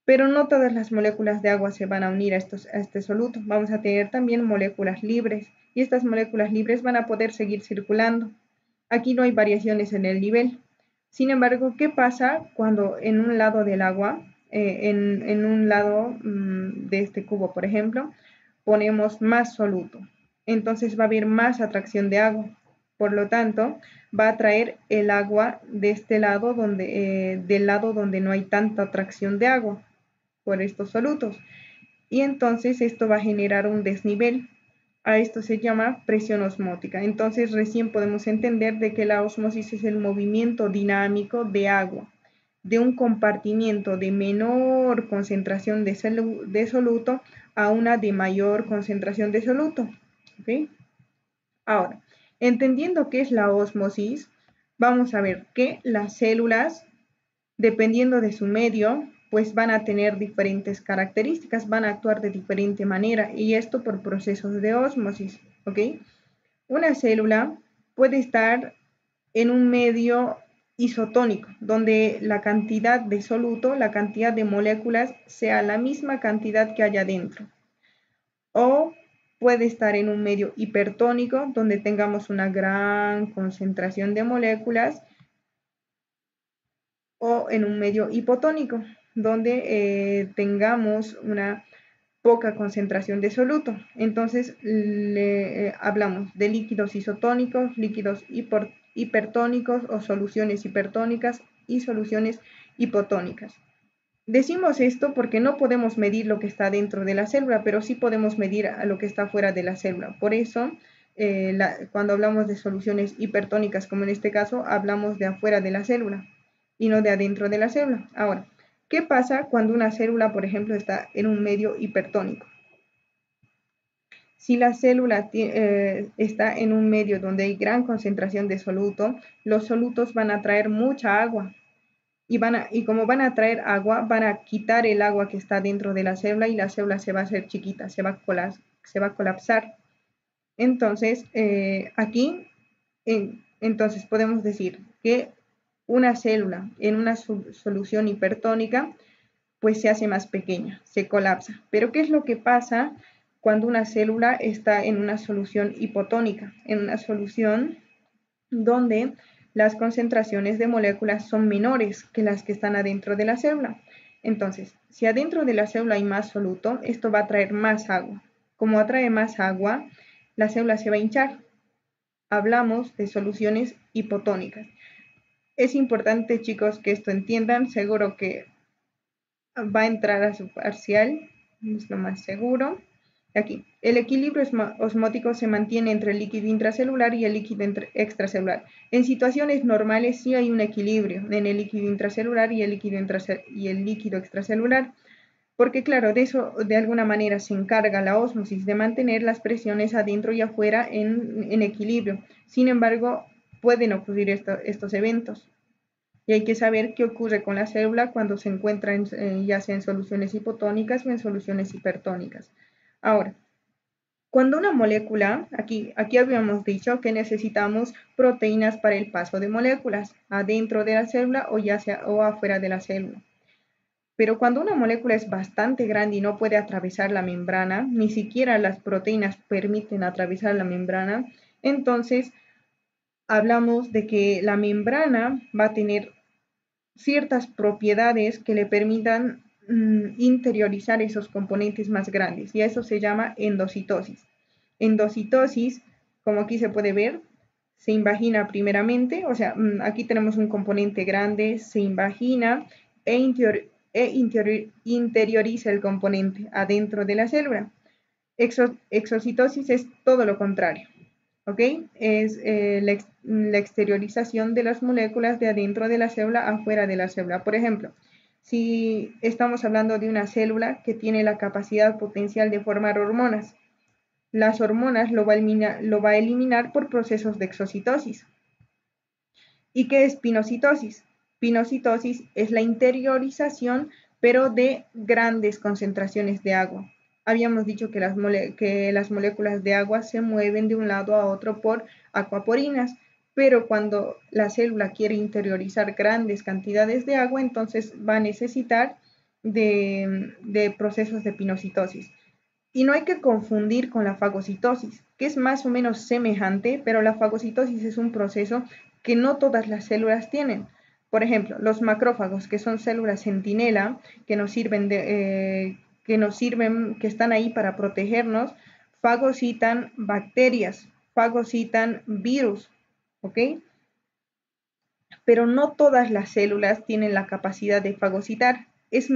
A: pero no todas las moléculas de agua se van a unir a este soluto. Vamos a tener también moléculas libres y estas moléculas libres van a poder seguir circulando. Aquí no hay variaciones en el nivel. Sin embargo, ¿qué pasa cuando en un lado del agua, en un lado de este cubo, por ejemplo, ponemos más soluto? Entonces va a haber más atracción de agua. Por lo tanto, va a atraer el agua de este lado del lado donde no hay tanta atracción de agua por estos solutos. Y entonces esto va a generar un desnivel. A esto se llama presión osmótica. Entonces recién podemos entender de que la osmosis es el movimiento dinámico de agua de un compartimiento de menor concentración de soluto a una de mayor concentración de soluto. ¿Okay? Ahora, entendiendo qué es la osmosis, vamos a ver que las células, dependiendo de su medio, pues van a tener diferentes características, van a actuar de diferente manera y esto por procesos de osmosis, ¿ok? Una célula puede estar en un medio isotónico, donde la cantidad de soluto, la cantidad de moléculas sea la misma cantidad que haya dentro. O puede estar en un medio hipertónico, donde tengamos una gran concentración de moléculas, o en un medio hipotónico, donde tengamos una poca concentración de soluto. Entonces, hablamos de líquidos isotónicos, líquidos hipertónicos o soluciones hipertónicas y soluciones hipotónicas. Decimos esto porque no podemos medir lo que está dentro de la célula, pero sí podemos medir a lo que está fuera de la célula. Por eso, cuando hablamos de soluciones hipertónicas, como en este caso, hablamos de afuera de la célula y no de adentro de la célula. Ahora, ¿qué pasa cuando una célula, por ejemplo, está en un medio hipertónico? Si la célula está en un medio donde hay gran concentración de soluto, los solutos van a traer mucha agua y como van a traer agua, van a quitar el agua que está dentro de la célula y la célula se va a hacer chiquita, se va a colapsar. Entonces, aquí, entonces podemos decir que una célula en una solución hipertónica, pues se hace más pequeña, se colapsa. Pero ¿qué es lo que pasa cuando una célula está en una solución hipotónica? En una solución donde las concentraciones de moléculas son menores que las que están adentro de la célula. Entonces, si adentro de la célula hay más soluto, esto va a atraer más agua. Como atrae más agua, la célula se va a hinchar. Hablamos de soluciones hipotónicas. Es importante, chicos, que esto entiendan. Seguro que va a entrar a su parcial, es lo más seguro. Aquí, el equilibrio osmótico se mantiene entre el líquido intracelular y el líquido extracelular. En situaciones normales sí hay un equilibrio en el líquido intracelular y el líquido extracelular, porque claro, de eso de alguna manera se encarga la ósmosis, de mantener las presiones adentro y afuera en equilibrio. Sin embargo, pueden ocurrir estos eventos. Y hay que saber qué ocurre con la célula cuando se encuentra ya sea en soluciones hipotónicas o en soluciones hipertónicas. Ahora, cuando una molécula, aquí habíamos dicho que necesitamos proteínas para el paso de moléculas adentro de la célula o ya sea o afuera de la célula. Pero cuando una molécula es bastante grande y no puede atravesar la membrana, ni siquiera las proteínas permiten atravesar la membrana, entonces hablamos de que la membrana va a tener ciertas propiedades que le permitan interiorizar esos componentes más grandes y a eso se llama endocitosis. Endocitosis, como aquí se puede ver, se invagina primeramente, o sea, aquí tenemos un componente grande, se invagina interioriza el componente adentro de la célula. Exocitosis es todo lo contrario. ¿Ok? Es la exteriorización de las moléculas de adentro de la célula afuera de la célula. Por ejemplo, si estamos hablando de una célula que tiene la capacidad potencial de formar hormonas, las hormonas lo va a eliminar por procesos de exocitosis. ¿Y qué es pinocitosis? Pinocitosis es la interiorización, pero de grandes concentraciones de agua. Habíamos dicho que las moléculas de agua se mueven de un lado a otro por acuaporinas, pero cuando la célula quiere interiorizar grandes cantidades de agua, entonces va a necesitar de procesos de pinocitosis. Y no hay que confundir con la fagocitosis, que es más o menos semejante, pero la fagocitosis es un proceso que no todas las células tienen. Por ejemplo, los macrófagos, que son células centinela, que nos sirven, que están ahí para protegernos, fagocitan bacterias, fagocitan virus, ¿ok? Pero no todas las células tienen la capacidad de fagocitar. Es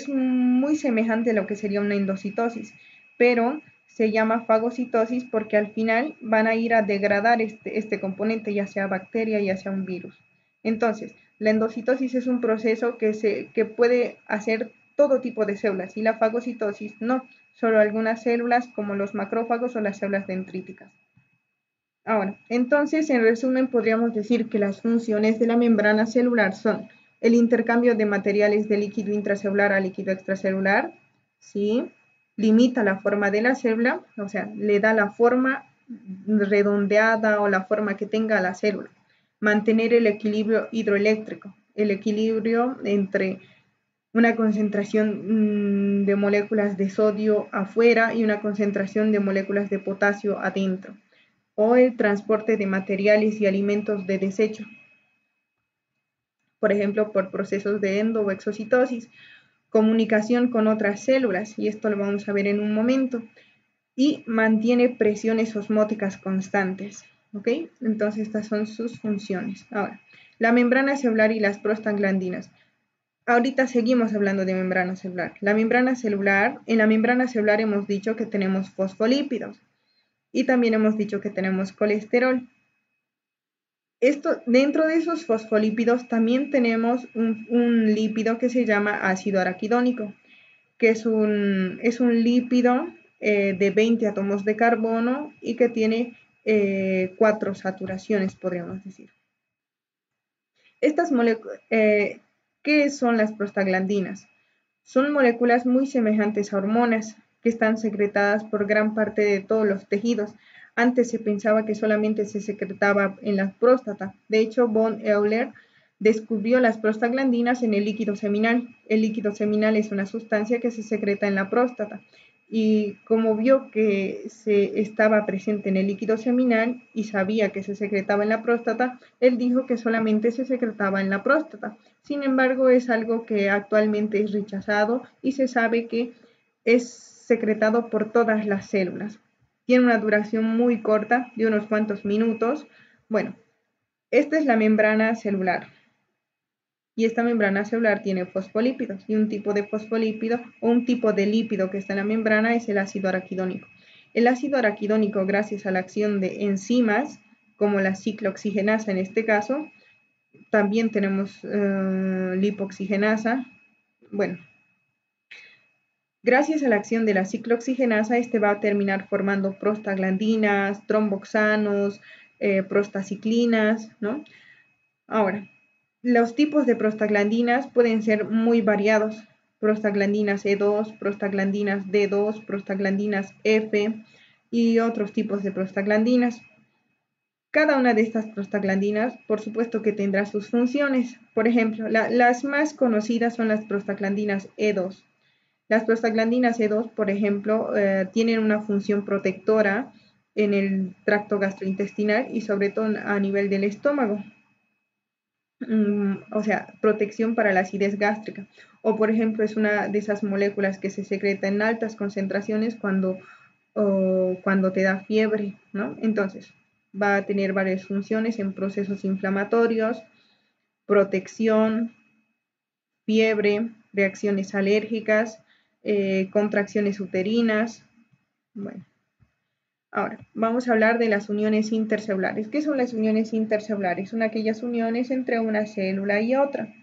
A: muy semejante a lo que sería una endocitosis, pero se llama fagocitosis porque al final van a ir a degradar este componente, ya sea bacteria, ya sea un virus. Entonces, la endocitosis es un proceso que puede hacer todo tipo de células y la fagocitosis no, solo algunas células como los macrófagos o las células dendríticas. Ahora, entonces, en resumen, podríamos decir que las funciones de la membrana celular son el intercambio de materiales de líquido intracelular a líquido extracelular, ¿sí? Limita la forma de la célula, o sea, le da la forma redondeada o la forma que tenga la célula. Mantener el equilibrio hidroeléctrico, el equilibrio entre una concentración de moléculas de sodio afuera y una concentración de moléculas de potasio adentro, o el transporte de materiales y alimentos de desecho, por ejemplo, por procesos de endo o exocitosis, comunicación con otras células, y esto lo vamos a ver en un momento, y mantiene presiones osmóticas constantes, ¿ok? Entonces estas son sus funciones. Ahora, la membrana celular y las prostaglandinas. Ahorita seguimos hablando de membrana celular. La membrana celular, en la membrana celular hemos dicho que tenemos fosfolípidos y también hemos dicho que tenemos colesterol. Dentro de esos fosfolípidos también tenemos un lípido que se llama ácido araquidónico, que es un lípido de 20 átomos de carbono y que tiene 4 saturaciones, podríamos decir. Estas moléculas, ¿qué son las prostaglandinas? Son moléculas muy semejantes a hormonas que están secretadas por gran parte de todos los tejidos. Antes se pensaba que solamente se secretaba en la próstata. De hecho, von Euler descubrió las prostaglandinas en el líquido seminal. El líquido seminal es una sustancia que se secreta en la próstata. Y como vio que se estaba presente en el líquido seminal y sabía que se secretaba en la próstata, él dijo que solamente se secretaba en la próstata. Sin embargo, es algo que actualmente es rechazado y se sabe que es secretado por todas las células. Tiene una duración muy corta, de unos cuantos minutos. Bueno, esta es la membrana celular. Y esta membrana celular tiene fosfolípidos. Y un tipo de fosfolípido o un tipo de lípido que está en la membrana es el ácido araquidónico. El ácido araquidónico, gracias a la acción de enzimas, como la ciclooxigenasa en este caso, también tenemos lipoxigenasa. Bueno, gracias a la acción de la ciclooxigenasa, este va a terminar formando prostaglandinas, tromboxanos, prostaciclinas, ¿no? Ahora, los tipos de prostaglandinas pueden ser muy variados. Prostaglandinas E2, prostaglandinas D2, prostaglandinas F y otros tipos de prostaglandinas. Cada una de estas prostaglandinas, por supuesto que tendrá sus funciones. Por ejemplo, las más conocidas son las prostaglandinas E2. Las prostaglandinas E2, por ejemplo, tienen una función protectora en el tracto gastrointestinal y sobre todo a nivel del estómago. O sea, protección para la acidez gástrica. O, por ejemplo, es una de esas moléculas que se secreta en altas concentraciones cuando te da fiebre, ¿no? Entonces, va a tener varias funciones en procesos inflamatorios, protección, fiebre, reacciones alérgicas, contracciones uterinas. Bueno, ahora vamos a hablar de las uniones intercelulares. ¿Qué son las uniones intercelulares? Son aquellas uniones entre una célula y otra.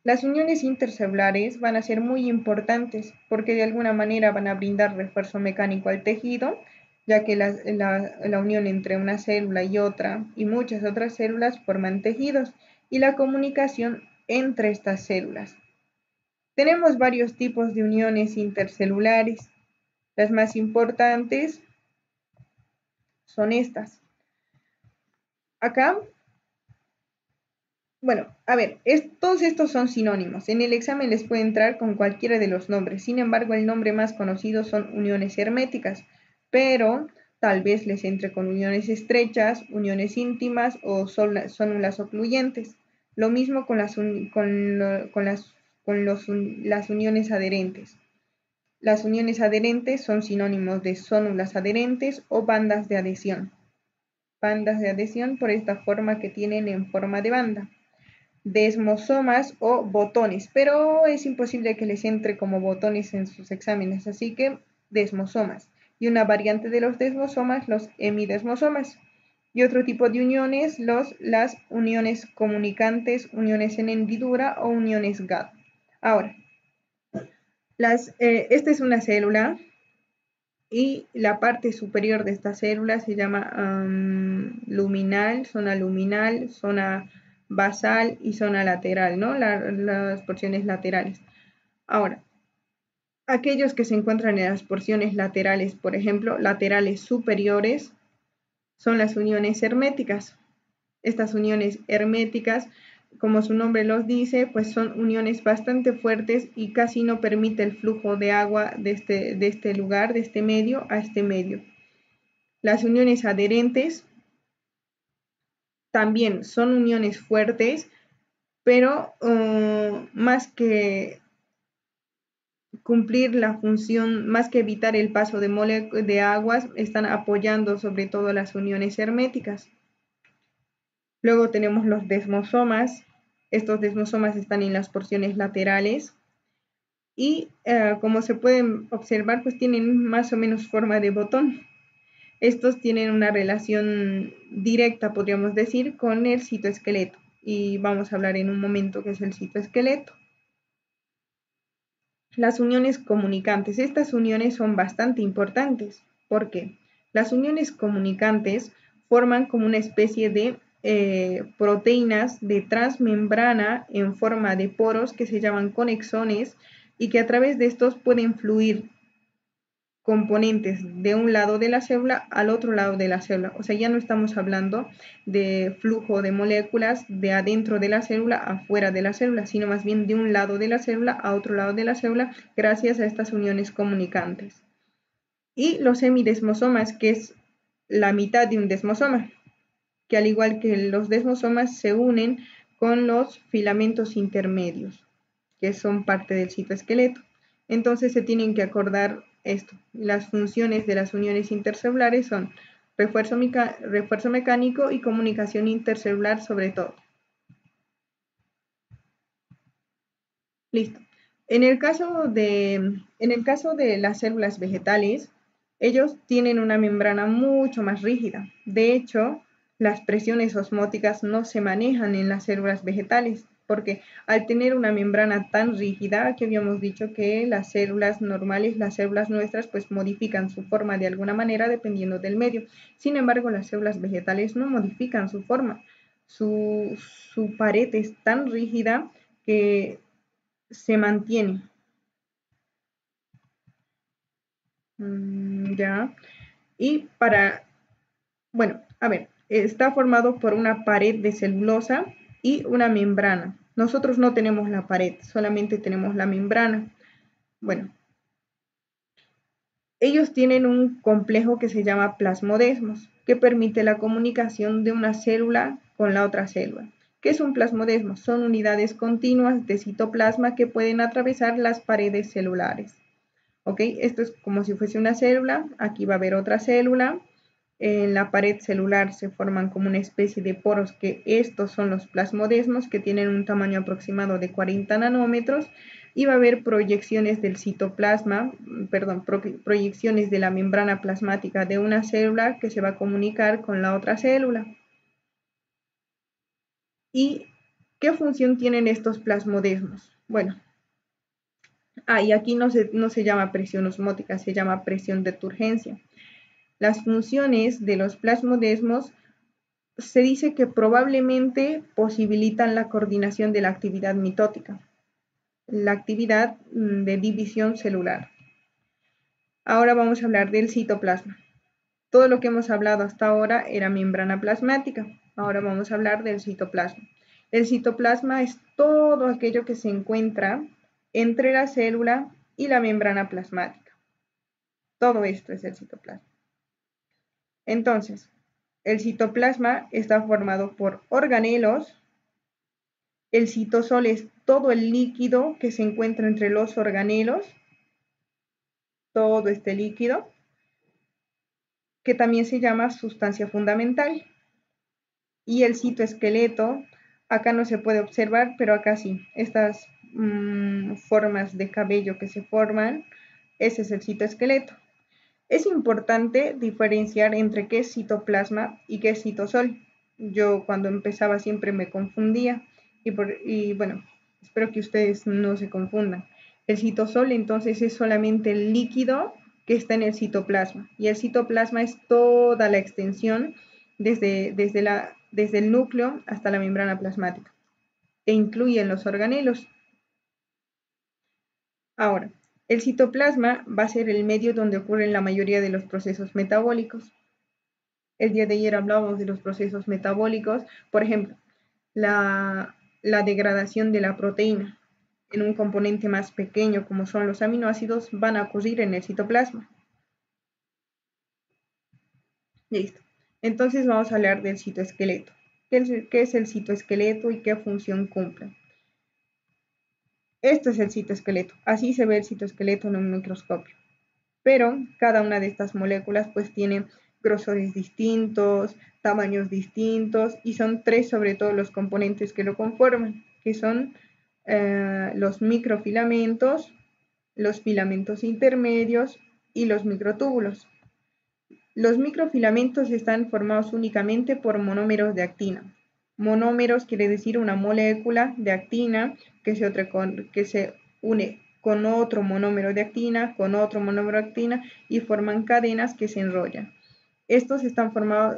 A: Las uniones intercelulares van a ser muy importantes porque de alguna manera van a brindar refuerzo mecánico al tejido, ya que la unión entre una célula y otra y muchas otras células forman tejidos y la comunicación entre estas células. Tenemos varios tipos de uniones intercelulares. Las más importantes son estas. Acá, bueno, a ver, todos estos son sinónimos. En el examen les puede entrar con cualquiera de los nombres. Sin embargo, el nombre más conocido son uniones herméticas, pero tal vez les entre con uniones estrechas, uniones íntimas o células ocluyentes. Lo mismo con las uniones adherentes. Las uniones adherentes son sinónimos de zónulas adherentes o bandas de adhesión. Bandas de adhesión por esta forma que tienen en forma de banda. Desmosomas o botones, pero es imposible que les entre como botones en sus exámenes, así que desmosomas. Y una variante de los desmosomas, los hemidesmosomas. Y otro tipo de uniones, las uniones comunicantes, uniones en hendidura o uniones GAD. Ahora, esta es una célula y la parte superior de esta célula se llama luminal, zona basal y zona lateral, ¿no? Las porciones laterales. Ahora, aquellos que se encuentran en las porciones laterales, por ejemplo, laterales superiores, son las uniones herméticas. Estas uniones herméticas, como su nombre los dice, pues son uniones bastante fuertes y casi no permite el flujo de agua de este lugar, de este medio a este medio. Las uniones adherentes también son uniones fuertes, pero más que cumplir la función, más que evitar el paso de aguas, están apoyando sobre todo las uniones herméticas. Luego tenemos los desmosomas. Estos desmosomas están en las porciones laterales y como se pueden observar, pues tienen más o menos forma de botón. Estos tienen una relación directa, podríamos decir, con el citoesqueleto y vamos a hablar en un momento qué es el citoesqueleto. Las uniones comunicantes. Estas uniones son bastante importantes. ¿Por qué? Las uniones comunicantes forman como una especie de proteínas de transmembrana en forma de poros que se llaman conexones y que a través de estos pueden fluir componentes de un lado de la célula al otro lado de la célula. O sea, ya no estamos hablando de flujo de moléculas de adentro de la célula a afuera de la célula, sino más bien de un lado de la célula a otro lado de la célula gracias a estas uniones comunicantes. Y los semidesmosomas, que es la mitad de un desmosoma, que al igual que los desmosomas se unen con los filamentos intermedios, que son parte del citoesqueleto. Entonces se tienen que acordar esto. Las funciones de las uniones intercelulares son refuerzo mecánico y comunicación intercelular sobre todo. Listo. En el caso de las células vegetales, ellos tienen una membrana mucho más rígida. De hecho, las presiones osmóticas no se manejan en las células vegetales, porque al tener una membrana tan rígida, que habíamos dicho que las células normales, las células nuestras, pues modifican su forma de alguna manera dependiendo del medio. Sin embargo, las células vegetales no modifican su forma. Su pared es tan rígida que se mantiene. Ya. Y bueno, a ver, está formado por una pared de celulosa y una membrana. Nosotros no tenemos la pared, solamente tenemos la membrana. Bueno, ellos tienen un complejo que se llama plasmodesmos, que permite la comunicación de una célula con la otra célula. ¿Qué es un plasmodesmo? Son unidades continuas de citoplasma que pueden atravesar las paredes celulares. ¿Ok? Esto es como si fuese una célula. Aquí va a haber otra célula. En la pared celular se forman como una especie de poros que estos son los plasmodesmos que tienen un tamaño aproximado de 40 nanómetros y va a haber proyecciones del citoplasma, proyecciones de la membrana plasmática de una célula que se va a comunicar con la otra célula. ¿Y qué función tienen estos plasmodesmos? Bueno, y aquí no se llama presión osmótica, se llama presión de turgencia. Las funciones de los plasmodesmos se dice que probablemente posibilitan la coordinación de la actividad mitótica, la actividad de división celular. Ahora vamos a hablar del citoplasma. Todo lo que hemos hablado hasta ahora era membrana plasmática. Ahora vamos a hablar del citoplasma. El citoplasma es todo aquello que se encuentra entre la célula y la membrana plasmática. Todo esto es el citoplasma. Entonces, el citoplasma está formado por organelos. El citosol es todo el líquido que se encuentra entre los organelos, todo este líquido, que también se llama sustancia fundamental. Y el citoesqueleto, acá no se puede observar, pero acá sí, estas formas de cabello que se forman, ese es el citoesqueleto. Es importante diferenciar entre qué es citoplasma y qué es citosol. Yo cuando empezaba siempre me confundía y bueno, espero que ustedes no se confundan. El citosol entonces es solamente el líquido que está en el citoplasma y el citoplasma es toda la extensión desde el núcleo hasta la membrana plasmática e incluyen los organelos. Ahora, el citoplasma va a ser el medio donde ocurren la mayoría de los procesos metabólicos. El día de ayer hablábamos de los procesos metabólicos, por ejemplo, la degradación de la proteína en un componente más pequeño como son los aminoácidos van a ocurrir en el citoplasma. Listo. Entonces vamos a hablar del citoesqueleto. ¿Qué es el citoesqueleto y qué función cumple? Esto es el citoesqueleto. Así se ve el citoesqueleto en un microscopio. Pero cada una de estas moléculas pues tiene grosores distintos, tamaños distintos y son tres sobre todo los componentes que lo conforman, que son los microfilamentos, los filamentos intermedios y los microtúbulos. Los microfilamentos están formados únicamente por monómeros de actina. Monómeros quiere decir una molécula de actina que se une con otro monómero de actina, con otro monómero de actina y forman cadenas que se enrollan. Estos están formados,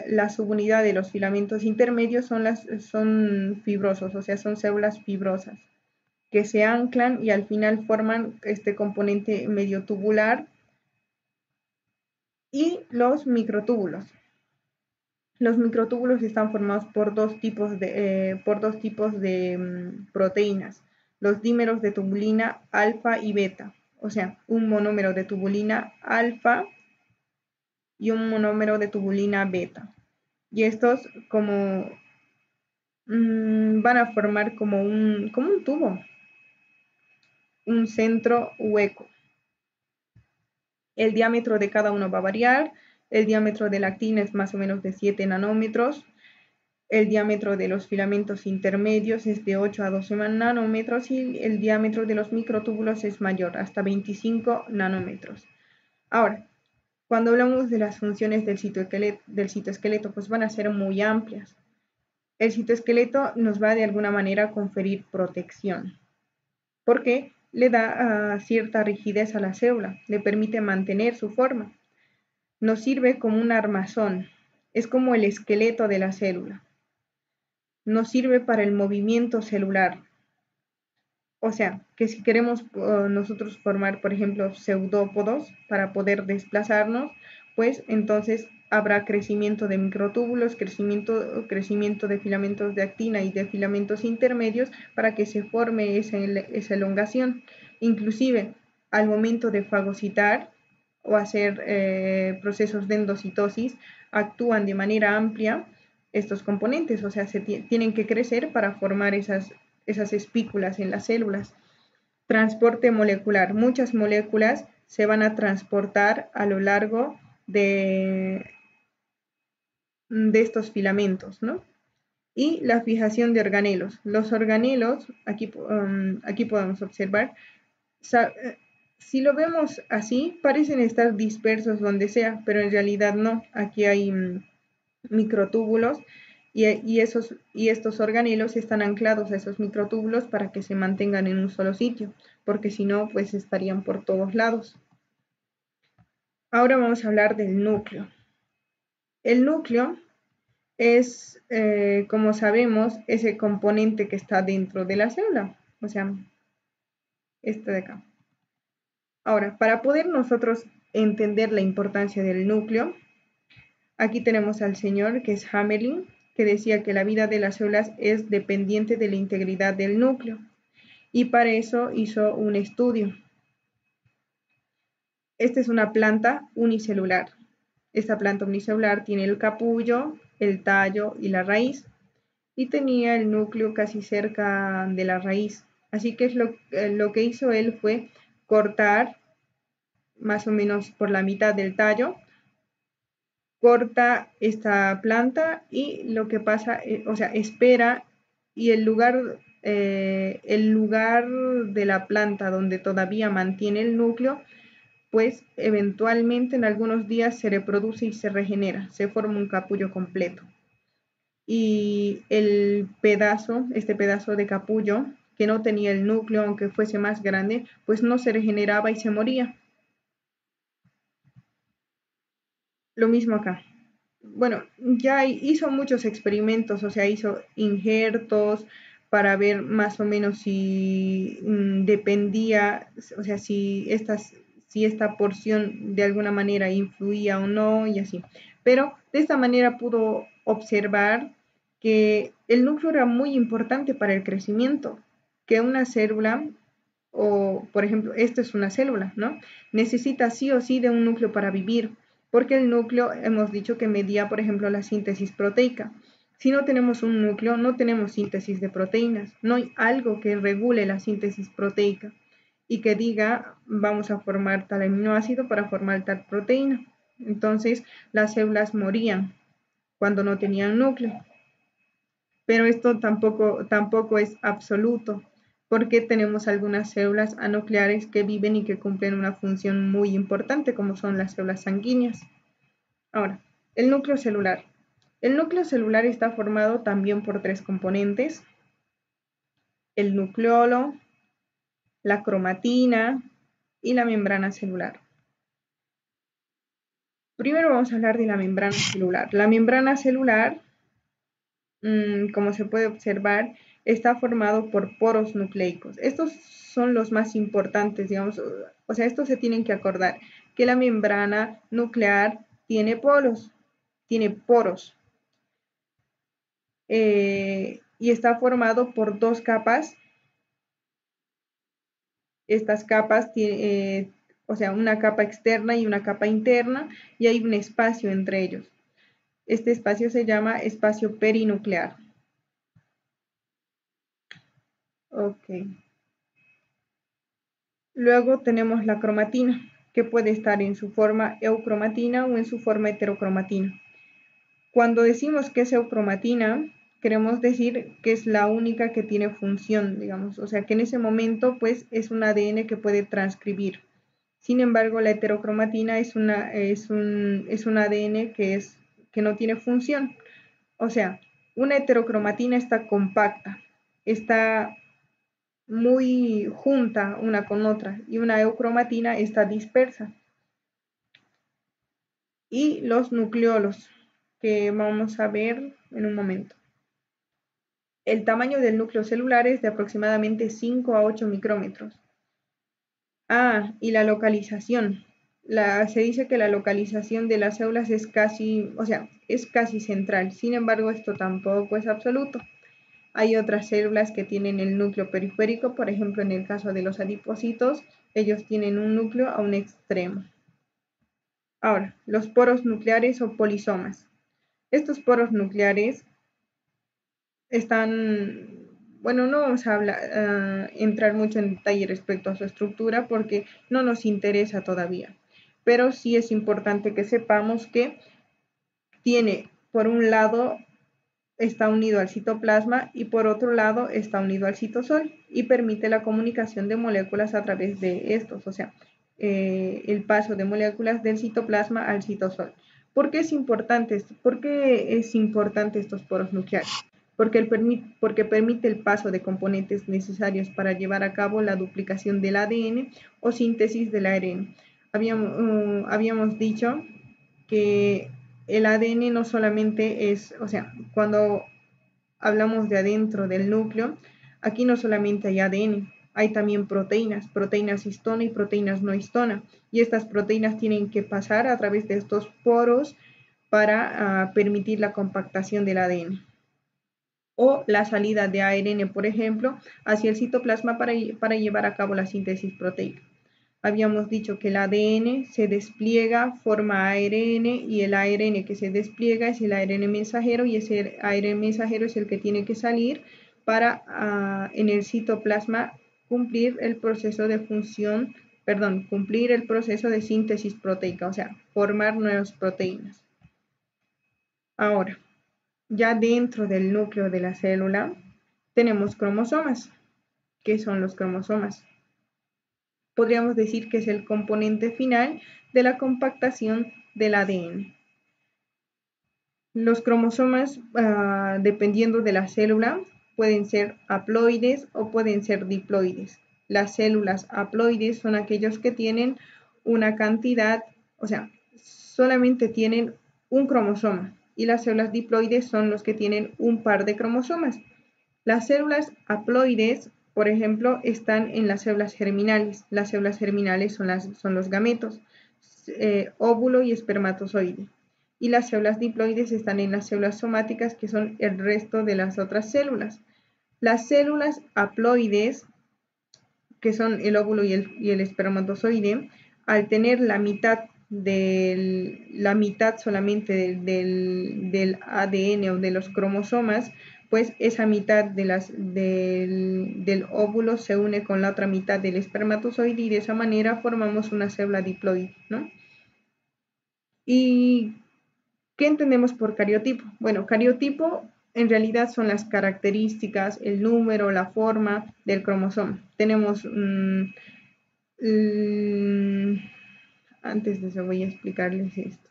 A: la subunidad de los filamentos intermedios son fibrosos, o sea, son células fibrosas que se anclan y al final forman este componente medio tubular y los microtúbulos. Los microtúbulos están formados por dos tipos de proteínas, los dímeros de tubulina alfa y beta, o sea, un monómero de tubulina alfa y un monómero de tubulina beta. Y estos van a formar como un tubo, un centro hueco. El diámetro de cada uno va a variar. El diámetro de la actina es más o menos de 7 nanómetros. El diámetro de los filamentos intermedios es de 8 a 12 nanómetros y el diámetro de los microtúbulos es mayor, hasta 25 nanómetros. Ahora, cuando hablamos de las funciones del citoesqueleto, pues van a ser muy amplias. El citoesqueleto nos va de alguna manera a conferir protección, porque le da cierta rigidez a la célula, le permite mantener su forma. Nos sirve como un armazón, es como el esqueleto de la célula. Nos sirve para el movimiento celular. O sea, que si queremos nosotros formar, por ejemplo, pseudópodos para poder desplazarnos, pues entonces habrá crecimiento de microtúbulos, crecimiento de filamentos de actina y de filamentos intermedios para que se forme esa elongación. Inclusive, al momento de fagocitar o hacer procesos de endocitosis, actúan de manera amplia estos componentes, o sea, tienen que crecer para formar esas espículas en las células. Transporte molecular. Muchas moléculas se van a transportar a lo largo de estos filamentos, ¿no? Y la fijación de organelos. Los organelos, aquí podemos observar, si lo vemos así, parecen estar dispersos donde sea, pero en realidad no. Aquí hay microtúbulos y estos organelos están anclados a esos microtúbulos para que se mantengan en un solo sitio, porque si no, pues estarían por todos lados. Ahora vamos a hablar del núcleo. El núcleo es, como sabemos, ese componente que está dentro de la célula, o sea, este de acá. Ahora, para poder nosotros entender la importancia del núcleo, aquí tenemos al señor que es Hamelin, que decía que la vida de las células es dependiente de la integridad del núcleo, y para eso hizo un estudio. Esta es una planta unicelular. Esta planta unicelular tiene el capullo, el tallo y la raíz, y tenía el núcleo casi cerca de la raíz. Así que lo que hizo él fue cortar más o menos por la mitad del tallo, corta esta planta y lo que pasa, o sea, espera y el lugar de la planta donde todavía mantiene el núcleo, pues eventualmente en algunos días se reproduce y se regenera, se forma un capullo completo. Y este pedazo de capullo, que no tenía el núcleo, aunque fuese más grande, pues no se regeneraba y se moría. Lo mismo acá. Bueno, ya hizo muchos experimentos, o sea, hizo injertos para ver más o menos si dependía, o sea, si esta porción de alguna manera influía o no y así. Pero de esta manera pudo observar que el núcleo era muy importante para el crecimiento, que una célula, o por ejemplo, esto es una célula, ¿no? Necesita sí o sí de un núcleo para vivir, porque el núcleo hemos dicho que medía, por ejemplo, la síntesis proteica. Si no tenemos un núcleo, no tenemos síntesis de proteínas, no hay algo que regule la síntesis proteica y que diga vamos a formar tal aminoácido para formar tal proteína. Entonces las células morían cuando no tenían núcleo. Pero esto tampoco es absoluto, porque tenemos algunas células anucleares que viven y que cumplen una función muy importante, como son las células sanguíneas. Ahora, el núcleo celular. El núcleo celular está formado también por tres componentes: el nucleolo, la cromatina y la membrana celular. Primero vamos a hablar de la membrana celular. La membrana celular, como se puede observar, está formado por poros nucleicos. Estos son los más importantes, digamos, o sea, estos se tienen que acordar, que la membrana nuclear tiene poros, y está formado por dos capas. Estas capas, o sea, una capa externa y una capa interna, y hay un espacio entre ellos. Este espacio se llama espacio perinuclear. Ok. Luego tenemos la cromatina, que puede estar en su forma eucromatina o en su forma heterocromatina. Cuando decimos que es eucromatina, queremos decir que es la única que tiene función, digamos, o sea, que en ese momento, pues, es un ADN que puede transcribir. Sin embargo, la heterocromatina es un ADN que no tiene función. O sea, una heterocromatina está compacta, está muy junta una con otra, y una eucromatina está dispersa. Y los nucleolos, que vamos a ver en un momento. El tamaño del núcleo celular es de aproximadamente 5 a 8 micrómetros. Y la localización. Se dice que la localización de las células es casi, o sea, es casi central. Sin embargo, esto tampoco es absoluto. Hay otras células que tienen el núcleo periférico, por ejemplo, en el caso de los adipocitos, ellos tienen un núcleo a un extremo. Ahora, los poros nucleares o polisomas. Estos poros nucleares bueno, no vamos a entrar mucho en detalle respecto a su estructura porque no nos interesa todavía, pero sí es importante que sepamos que tiene, por un lado, está unido al citoplasma y por otro lado está unido al citosol y permite la comunicación de moléculas a través de estos, o sea, el paso de moléculas del citoplasma al citosol. ¿Por qué es importante esto? ¿Por qué es importante estos poros nucleares? Porque permite el paso de componentes necesarios para llevar a cabo la duplicación del ADN o síntesis del ARN. Habíamos dicho que el ADN no solamente es, o sea, cuando hablamos de adentro del núcleo, aquí no solamente hay ADN, hay también proteínas histona y proteínas no histona. Y estas proteínas tienen que pasar a través de estos poros para permitir la compactación del ADN. O la salida de ARN, por ejemplo, hacia el citoplasma para llevar a cabo la síntesis proteica. Habíamos dicho que el ADN se despliega, forma ARN y el ARN que se despliega es el ARN mensajero y ese ARN mensajero es el que tiene que salir para en el citoplasma cumplir el proceso de función, perdón, cumplir el proceso de síntesis proteica, o sea, formar nuevas proteínas. Ahora, ya dentro del núcleo de la célula tenemos cromosomas. ¿Qué son los cromosomas? Podríamos decir que es el componente final de la compactación del ADN. Los cromosomas, dependiendo de la célula, pueden ser haploides o pueden ser diploides. Las células haploides son aquellos que tienen una cantidad, o sea, solamente tienen un cromosoma, y las células diploides son los que tienen un par de cromosomas. Las células haploides, por ejemplo, están en las células germinales. Las células germinales son los gametos, óvulo y espermatozoide. Y las células diploides están en las células somáticas, que son el resto de las otras células. Las células haploides, que son el óvulo y el espermatozoide, al tener la mitad solamente del ADN o de los cromosomas, pues esa mitad del óvulo se une con la otra mitad del espermatozoide y de esa manera formamos una célula diploide, ¿no? ¿Y qué entendemos por cariotipo? Bueno, cariotipo en realidad son las características, el número, la forma del cromosoma. Tenemos, antes de eso voy a explicarles esto.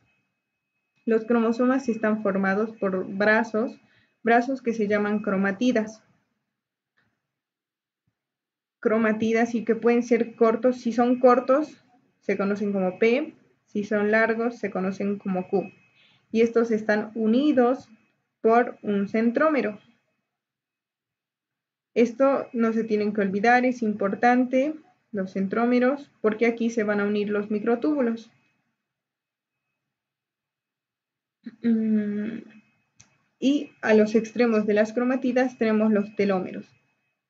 A: Los cromosomas están formados por brazos que se llaman cromatidas. Cromatidas y que pueden ser cortos. Si son cortos, se conocen como P. Si son largos, se conocen como Q. Y estos están unidos por un centrómero. Esto no se tienen que olvidar, es importante, los centrómeros, porque aquí se van a unir los microtúbulos. Y a los extremos de las cromatidas tenemos los telómeros.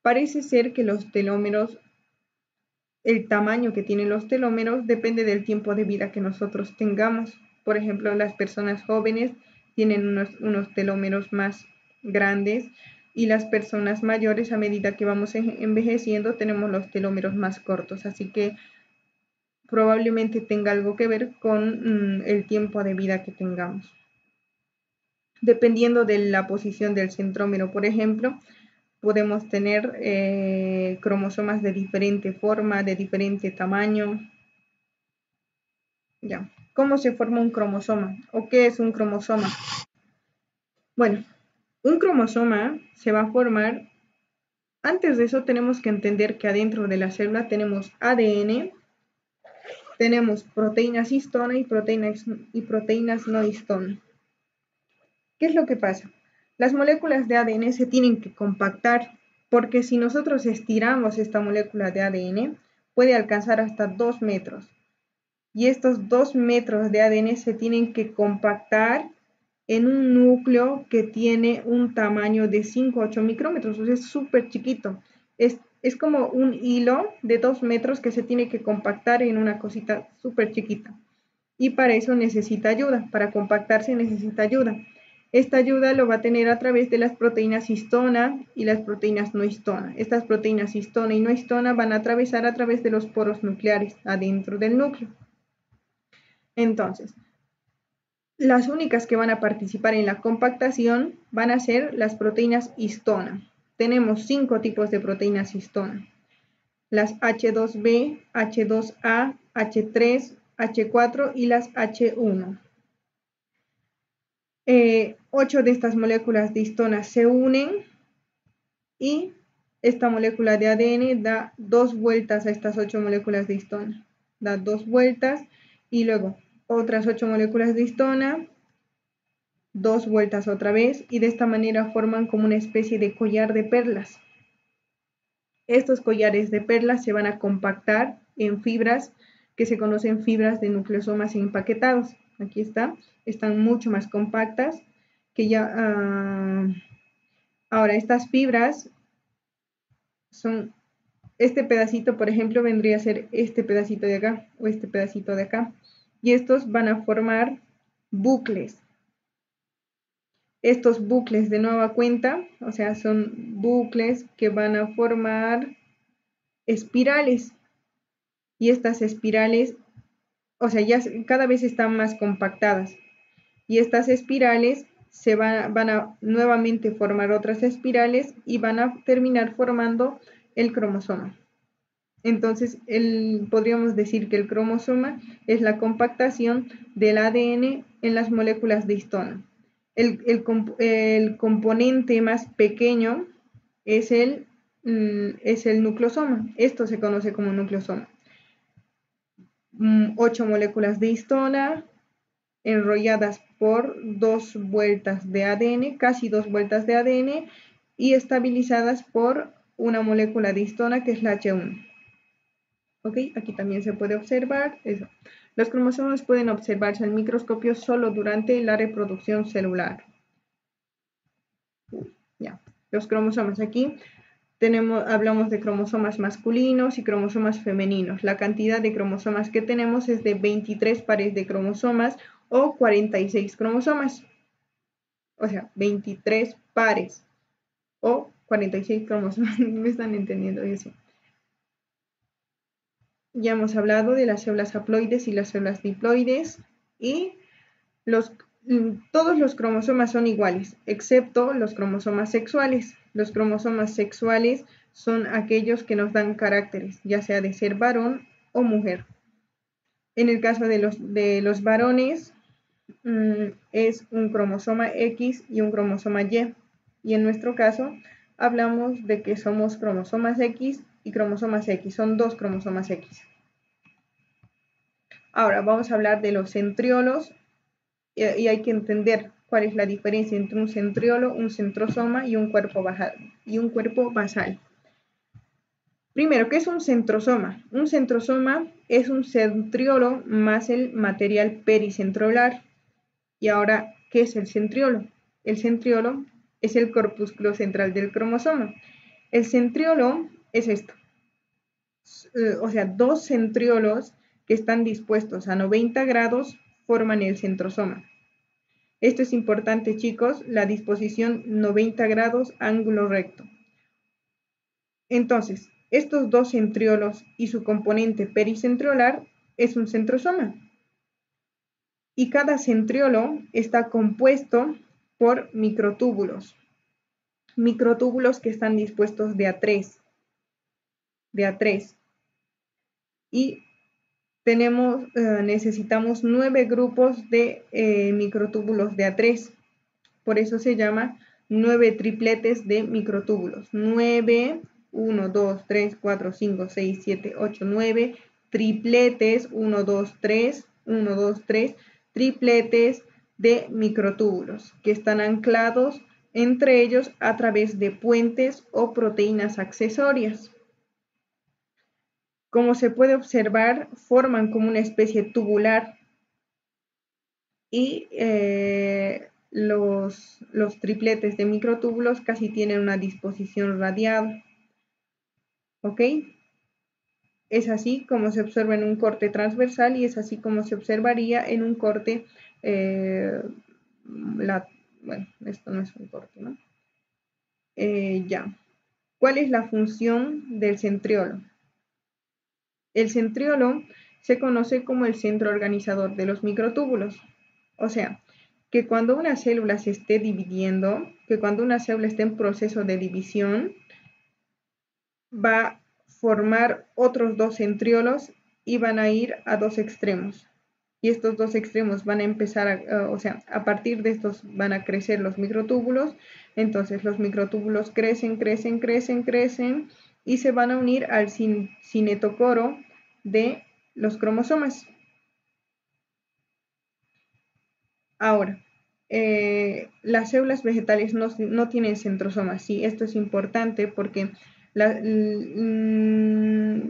A: Parece ser que los telómeros, el tamaño que tienen los telómeros depende del tiempo de vida que nosotros tengamos. Por ejemplo, las personas jóvenes tienen unos telómeros más grandes y las personas mayores, a medida que vamos envejeciendo, tenemos los telómeros más cortos. Así que probablemente tenga algo que ver con el tiempo de vida que tengamos. Dependiendo de la posición del centrómero, por ejemplo, podemos tener cromosomas de diferente forma, de diferente tamaño. Ya. ¿Cómo se forma un cromosoma? ¿O qué es un cromosoma? Bueno, un cromosoma se va a formar. Antes de eso tenemos que entender que adentro de la célula tenemos ADN, tenemos proteínas histona y proteínas no histona. ¿Qué es lo que pasa? Las moléculas de ADN se tienen que compactar, porque si nosotros estiramos esta molécula de ADN, puede alcanzar hasta 2 metros. Y estos 2 metros de ADN se tienen que compactar en un núcleo que tiene un tamaño de 5 a 8 micrómetros, o sea, es súper chiquito. Es como un hilo de 2 metros que se tiene que compactar en una cosita súper chiquita. Y para eso necesita ayuda, para compactarse necesita ayuda. Esta ayuda lo va a tener a través de las proteínas histona y las proteínas no histona. Estas proteínas histona y no histona van a atravesar a través de los poros nucleares adentro del núcleo. Entonces, las únicas que van a participar en la compactación van a ser las proteínas histona. Tenemos 5 tipos de proteínas histona. Las H2B, H2A, H3, H4 y las H1. 8 de estas moléculas de histona se unen y esta molécula de ADN da 2 vueltas a estas 8 moléculas de histona. Da 2 vueltas y luego otras 8 moléculas de histona 2 vueltas otra vez y de esta manera forman como una especie de collar de perlas. Estos collares de perlas se van a compactar en fibras que se conocen fibras de nucleosomas empaquetados. Aquí están mucho más compactas que ya. Ahora, estas fibras son, este pedacito, por ejemplo, vendría a ser este pedacito de acá o este pedacito de acá. Y estos van a formar bucles. Estos bucles de nueva cuenta, o sea, son bucles que van a formar espirales. Y estas espirales, o sea, ya cada vez están más compactadas. Y estas espirales van a nuevamente formar otras espirales y van a terminar formando el cromosoma. Entonces, podríamos decir que el cromosoma es la compactación del ADN en las moléculas de histona. El componente más pequeño es el nucleosoma. Esto se conoce como nucleosoma. 8 moléculas de histona enrolladas por 2 vueltas de ADN, casi 2 vueltas de ADN, y estabilizadas por una molécula de histona que es la H1. ¿Ok? Aquí también se puede observar eso. Los cromosomas pueden observarse al microscopio solo durante la reproducción celular. Ya. Los cromosomas aquí hablamos de cromosomas masculinos y cromosomas femeninos. La cantidad de cromosomas que tenemos es de 23 pares de cromosomas o 46 cromosomas. O sea, 23 pares o 46 cromosomas. ¿Me están entendiendo eso? Ya hemos hablado de las células haploides y las células diploides y todos los cromosomas son iguales, excepto los cromosomas sexuales. Los cromosomas sexuales son aquellos que nos dan caracteres, ya sea de ser varón o mujer. En el caso de los varones, es un cromosoma X y un cromosoma Y. Y en nuestro caso, hablamos de que somos cromosomas X y cromosomas X. Son 2 cromosomas X. Ahora vamos a hablar de los centriolos y hay que entender cuál es la diferencia entre un centriolo, un centrosoma y un cuerpo basal. Primero, ¿qué es un centrosoma? Un centrosoma es un centriolo más el material pericentriolar. Y ahora, ¿qué es el centriolo? El centriolo es el corpúsculo central del cromosoma. El centriolo es esto. O sea, 2 centriolos que están dispuestos a 90 grados forman el centrosoma. Esto es importante, chicos, la disposición 90 grados ángulo recto. Entonces, estos 2 centriolos y su componente pericentriolar es un centrosoma. Y cada centriolo está compuesto por microtúbulos. Microtúbulos que están dispuestos de a 3. Y necesitamos 9 grupos de microtúbulos de A3. Por eso se llama 9 tripletes de microtúbulos. 9, 1, 2, 3, 4, 5, 6, 7, 8, 9 tripletes, 1, 2, 3, 1, 2, 3 tripletes de microtúbulos que están anclados entre ellos a través de puentes o proteínas accesorias. Como se puede observar, forman como una especie tubular y los tripletes de microtúbulos casi tienen una disposición radial. ¿Ok? Es así como se observa en un corte transversal y es así como se observaría en un corte, bueno, esto no es un corte, ¿no? Ya. ¿Cuál es la función del centriolo? El centriolo se conoce como el centro organizador de los microtúbulos. O sea, que cuando una célula se esté dividiendo, que cuando una célula esté en proceso de división, va a formar otros 2 centriolos y van a ir a 2 extremos. Y estos 2 extremos van a empezar, o sea, a partir de estos van a crecer los microtúbulos. Entonces los microtúbulos crecen y se van a unir al cinetocoro de los cromosomas. Ahora, las células vegetales no tienen centrosomas. Sí, esto es importante porque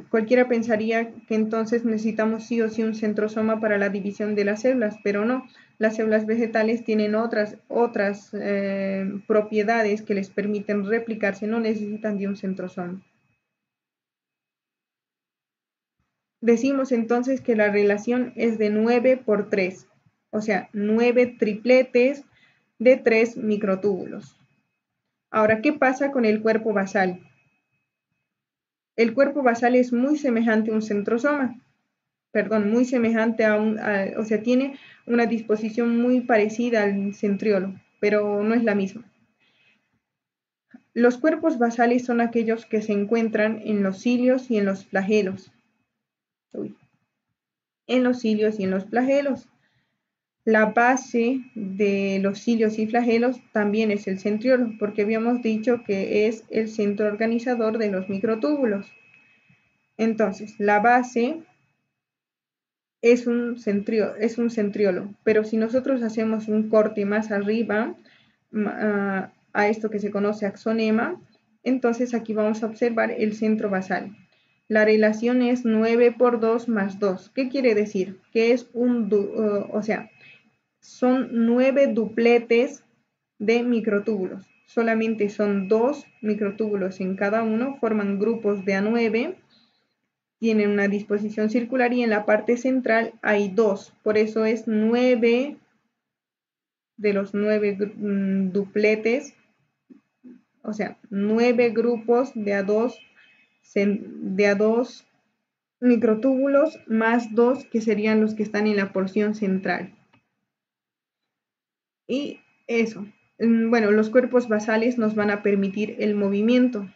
A: cualquiera pensaría que entonces necesitamos sí o sí un centrosoma para la división de las células, pero no. Las células vegetales tienen otras propiedades que les permiten replicarse, no necesitan de un centrosoma. Decimos entonces que la relación es de 9 por 3, o sea, 9 tripletes de 3 microtúbulos. Ahora, ¿qué pasa con el cuerpo basal? El cuerpo basal es muy semejante a un centrosoma, muy semejante o sea, tiene una disposición muy parecida al centriolo, pero no es la misma. Los cuerpos basales son aquellos que se encuentran en los cilios y en los flagelos. En los cilios y en los flagelos. La base de los cilios y flagelos también es el centriolo, porque habíamos dicho que es el centro organizador de los microtúbulos. Entonces, la base es un centriolo, pero si nosotros hacemos un corte más arriba, a esto que se conoce axonema, entonces aquí vamos a observar el centro basal. La relación es 9 por 2 más 2. ¿Qué quiere decir? Que es o sea, son 9 dupletes de microtúbulos. Solamente son 2 microtúbulos en cada uno, forman grupos de A9, tienen una disposición circular y en la parte central hay 2. Por eso es 9 de los 9 dupletes, o sea, 9 grupos de A2 microtúbulos más 2 que serían los que están en la porción central. Y eso. Bueno, los cuerpos basales nos van a permitir el movimiento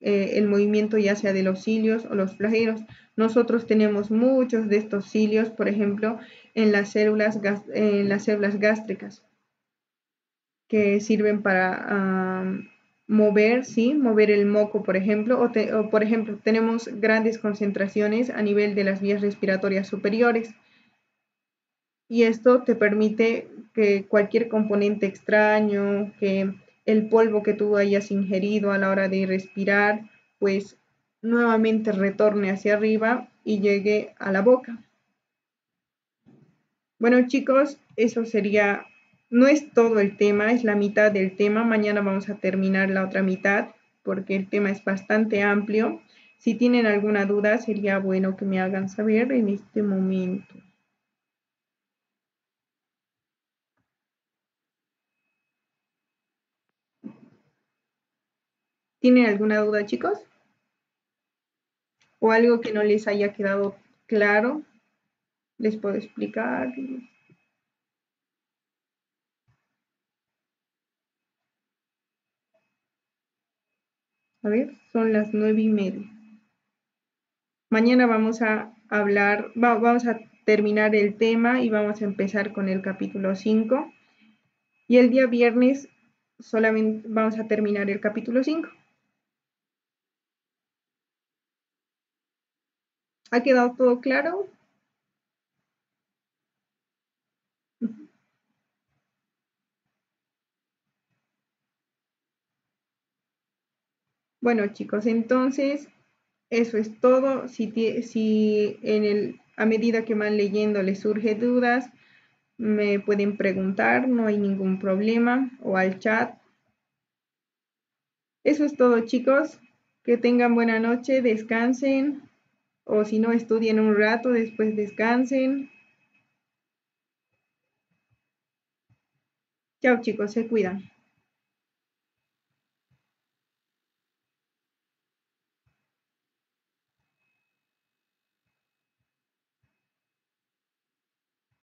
A: ya sea de los cilios o los flagelos. Nosotros tenemos muchos de estos cilios, por ejemplo, en las células gástricas, que sirven para mover el moco, por ejemplo, o por ejemplo, tenemos grandes concentraciones a nivel de las vías respiratorias superiores. Y esto te permite que cualquier componente extraño, que el polvo que tú hayas ingerido a la hora de respirar, pues nuevamente retorne hacia arriba y llegue a la boca. Bueno, chicos, eso sería, no es todo el tema, es la mitad del tema. Mañana vamos a terminar la otra mitad porque el tema es bastante amplio. Si tienen alguna duda, sería bueno que me hagan saber en este momento. ¿Tienen alguna duda, chicos? ¿O algo que no les haya quedado claro? ¿Les puedo explicar? A ver, son las 9:30. Mañana vamos a hablar, vamos a terminar el tema y vamos a empezar con el capítulo 5. Y el día viernes solamente vamos a terminar el capítulo 5. ¿Ha quedado todo claro? Bueno, chicos, entonces eso es todo. Si a medida que van leyendo les surge dudas, me pueden preguntar, no hay ningún problema, o al chat. Eso es todo, chicos. Que tengan buena noche, descansen, o si no, estudien un rato, después descansen. Chao, chicos, se cuidan.